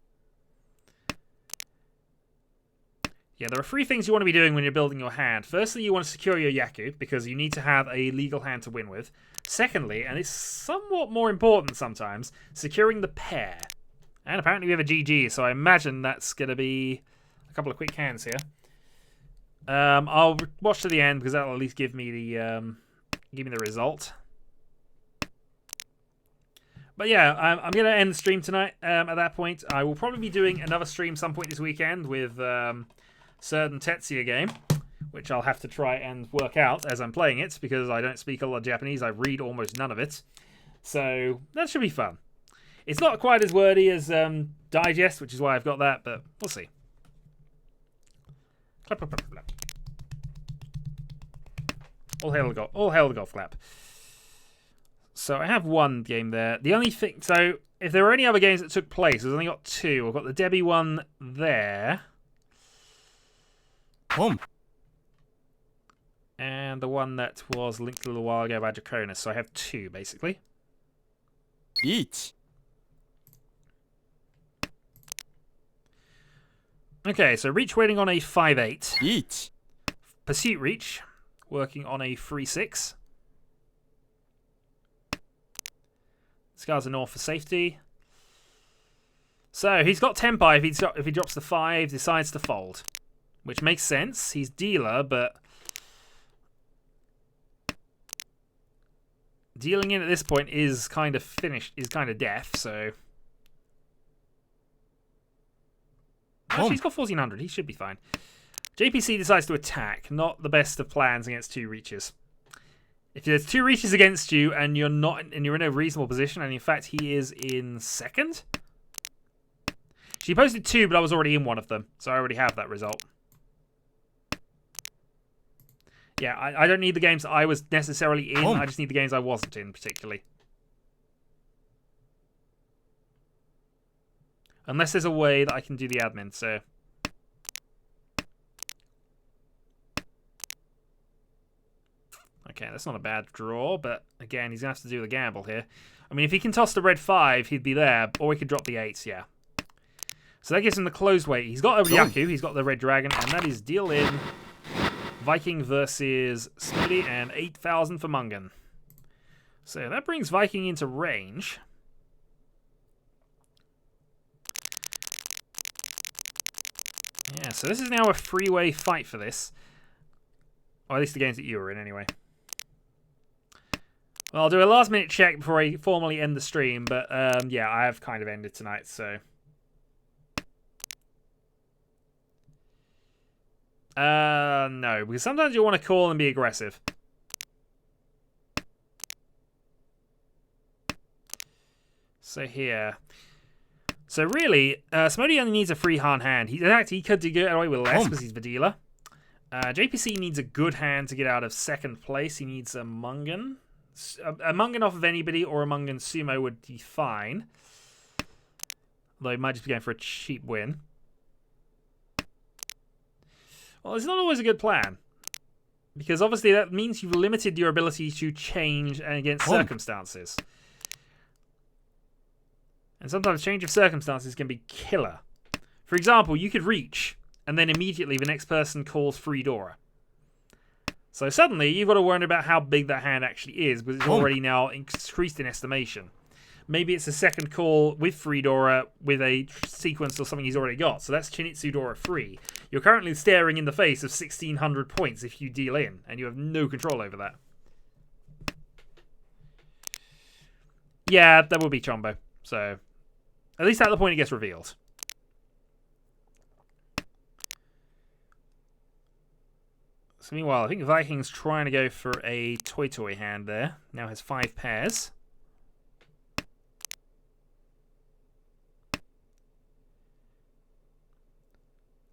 Yeah, there are 3 things you want to be doing when you're building your hand. Firstly, you want to secure your Yaku, because you need to have a legal hand to win with. Secondly, and it's somewhat more important sometimes, securing the pair. And apparently we have a GG, so I imagine that's going to be a couple of quick hands here. I'll watch to the end, because that'll at least give me the result. But yeah, I'm going to end the stream tonight at that point. I will probably be doing another stream some point this weekend with certain Tetsuya game, which I'll have to try and work out as I'm playing it, because I don't speak a lot of Japanese. I read almost none of it. So that should be fun. It's not quite as wordy as Digest, which is why I've got that, but we'll see. Clap, clap, clap, clap. All hail the golf clap. So I have one game there. The only thing... So if there were any other games that took place, I've only got 2. I've got the Debbie one there. And the one that was linked a little while ago by Draconis. So I have 2, basically. Each. Okay, so Reach waiting on a 5-8. Each. Pursuit Reach working on a 3-6. Scars are north for safety. So he's got Tenpai. If he drops the 5, decides to fold, which makes sense. He's dealer, but dealing in at this point is kind of finished. Is kind of death. So actually, he's got 1400. He should be fine. JPC decides to attack. Not the best of plans against 2 reaches. If there's 2 reaches against you and you're in a reasonable position, and in fact he is in 2nd. She posted 2, but I was already in one of them, so I already have that result. Yeah, I don't need the games that I was necessarily in. I just need the games I wasn't in, particularly. Unless there's a way that I can do the admin, so... Okay, that's not a bad draw, but again, he's going to have to do the gamble here. I mean, if he can toss the red 5, he'd be there, or he could drop the 8s, yeah. So that gives him the closed weight. He's got a Yaku, he's got the red dragon, and that is deal in Viking versus Smitty, and 8,000 for Mungan. So that brings Viking into range. Yeah, so this is now a three-way fight for this. Or at least the games that you were in, anyway. Well, I'll do a last-minute check before I formally end the stream, but yeah, I have kind of ended tonight, so... no, because sometimes you want to call and be aggressive. So here... So really, Smody only needs a free hand. In fact, he could get away with less because he's the dealer. JPC needs a good hand to get out of second place. He needs a Mungan. A Mungan off of anybody or a Mungan Sumo would be fine. Although he might just be going for a cheap win. Well, it's not always a good plan. Because obviously that means you've limited your ability to change against circumstances. And sometimes change of circumstances can be killer. For example, you could reach, and then immediately the next person calls free Dora. So suddenly, you've got to worry about how big that hand actually is, because it's already now increased in estimation. Maybe it's a second call with free Dora with a sequence or something he's already got. So that's Chinitsu Dora free. You're currently staring in the face of 1,600 points if you deal in, and you have no control over that. Yeah, that will be Chombo. So, at least at the point it gets revealed. So meanwhile, I think Viking's trying to go for a Toy hand there. Now has 5 pairs.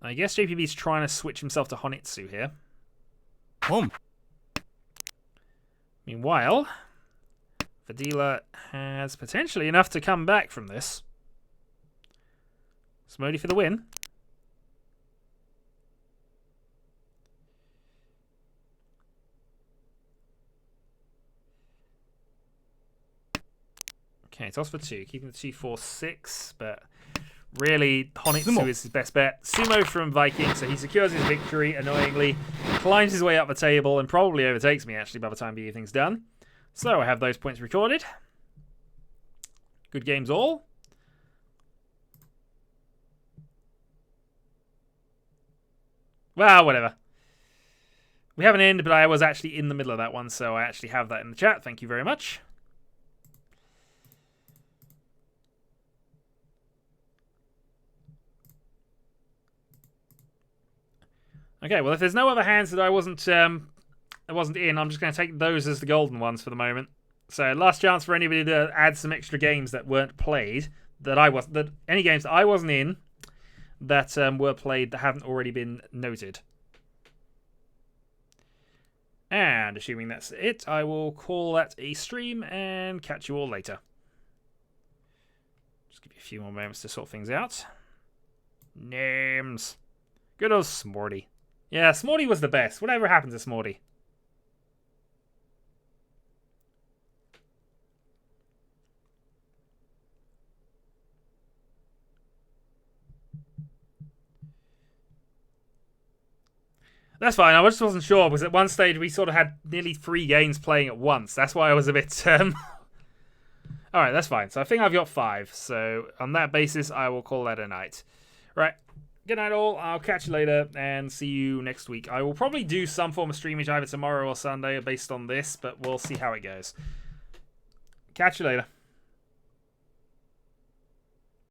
I guess JPB's trying to switch himself to Honitsu here. Meanwhile, Vadila has potentially enough to come back from this. Smody for the win. Okay, toss for 2. Keeping the 2-4-6, but really, Honitsu is his best bet. Sumo from Viking, so he secures his victory, annoyingly. Climbs his way up the table and probably overtakes me, actually, by the time the evening's done. So I have those points recorded. Good games all. Well, whatever. We have an end, but I was actually in the middle of that one, so I actually have that in the chat. Thank you very much. Okay, well, if there's no other hands that I wasn't in, I'm just going to take those as the golden ones for the moment. So, last chance for anybody to add some extra games that weren't played, any games that I wasn't in that were played that haven't already been noted. And assuming that's it, I will call that a stream and catch you all later. Just give you a few more moments to sort things out. Names. Good old Smorty. Yeah, Smorty was the best. Whatever happened to Smorty? That's fine. I just wasn't sure because at one stage we sort of had nearly 3 games playing at once. That's why I was a bit... Alright, that's fine. So I think I've got 5. So on that basis, I will call that a night. Right. Good night all. I'll catch you later and see you next week. I will probably do some form of streamage either tomorrow or Sunday based on this, but we'll see how it goes. Catch you later.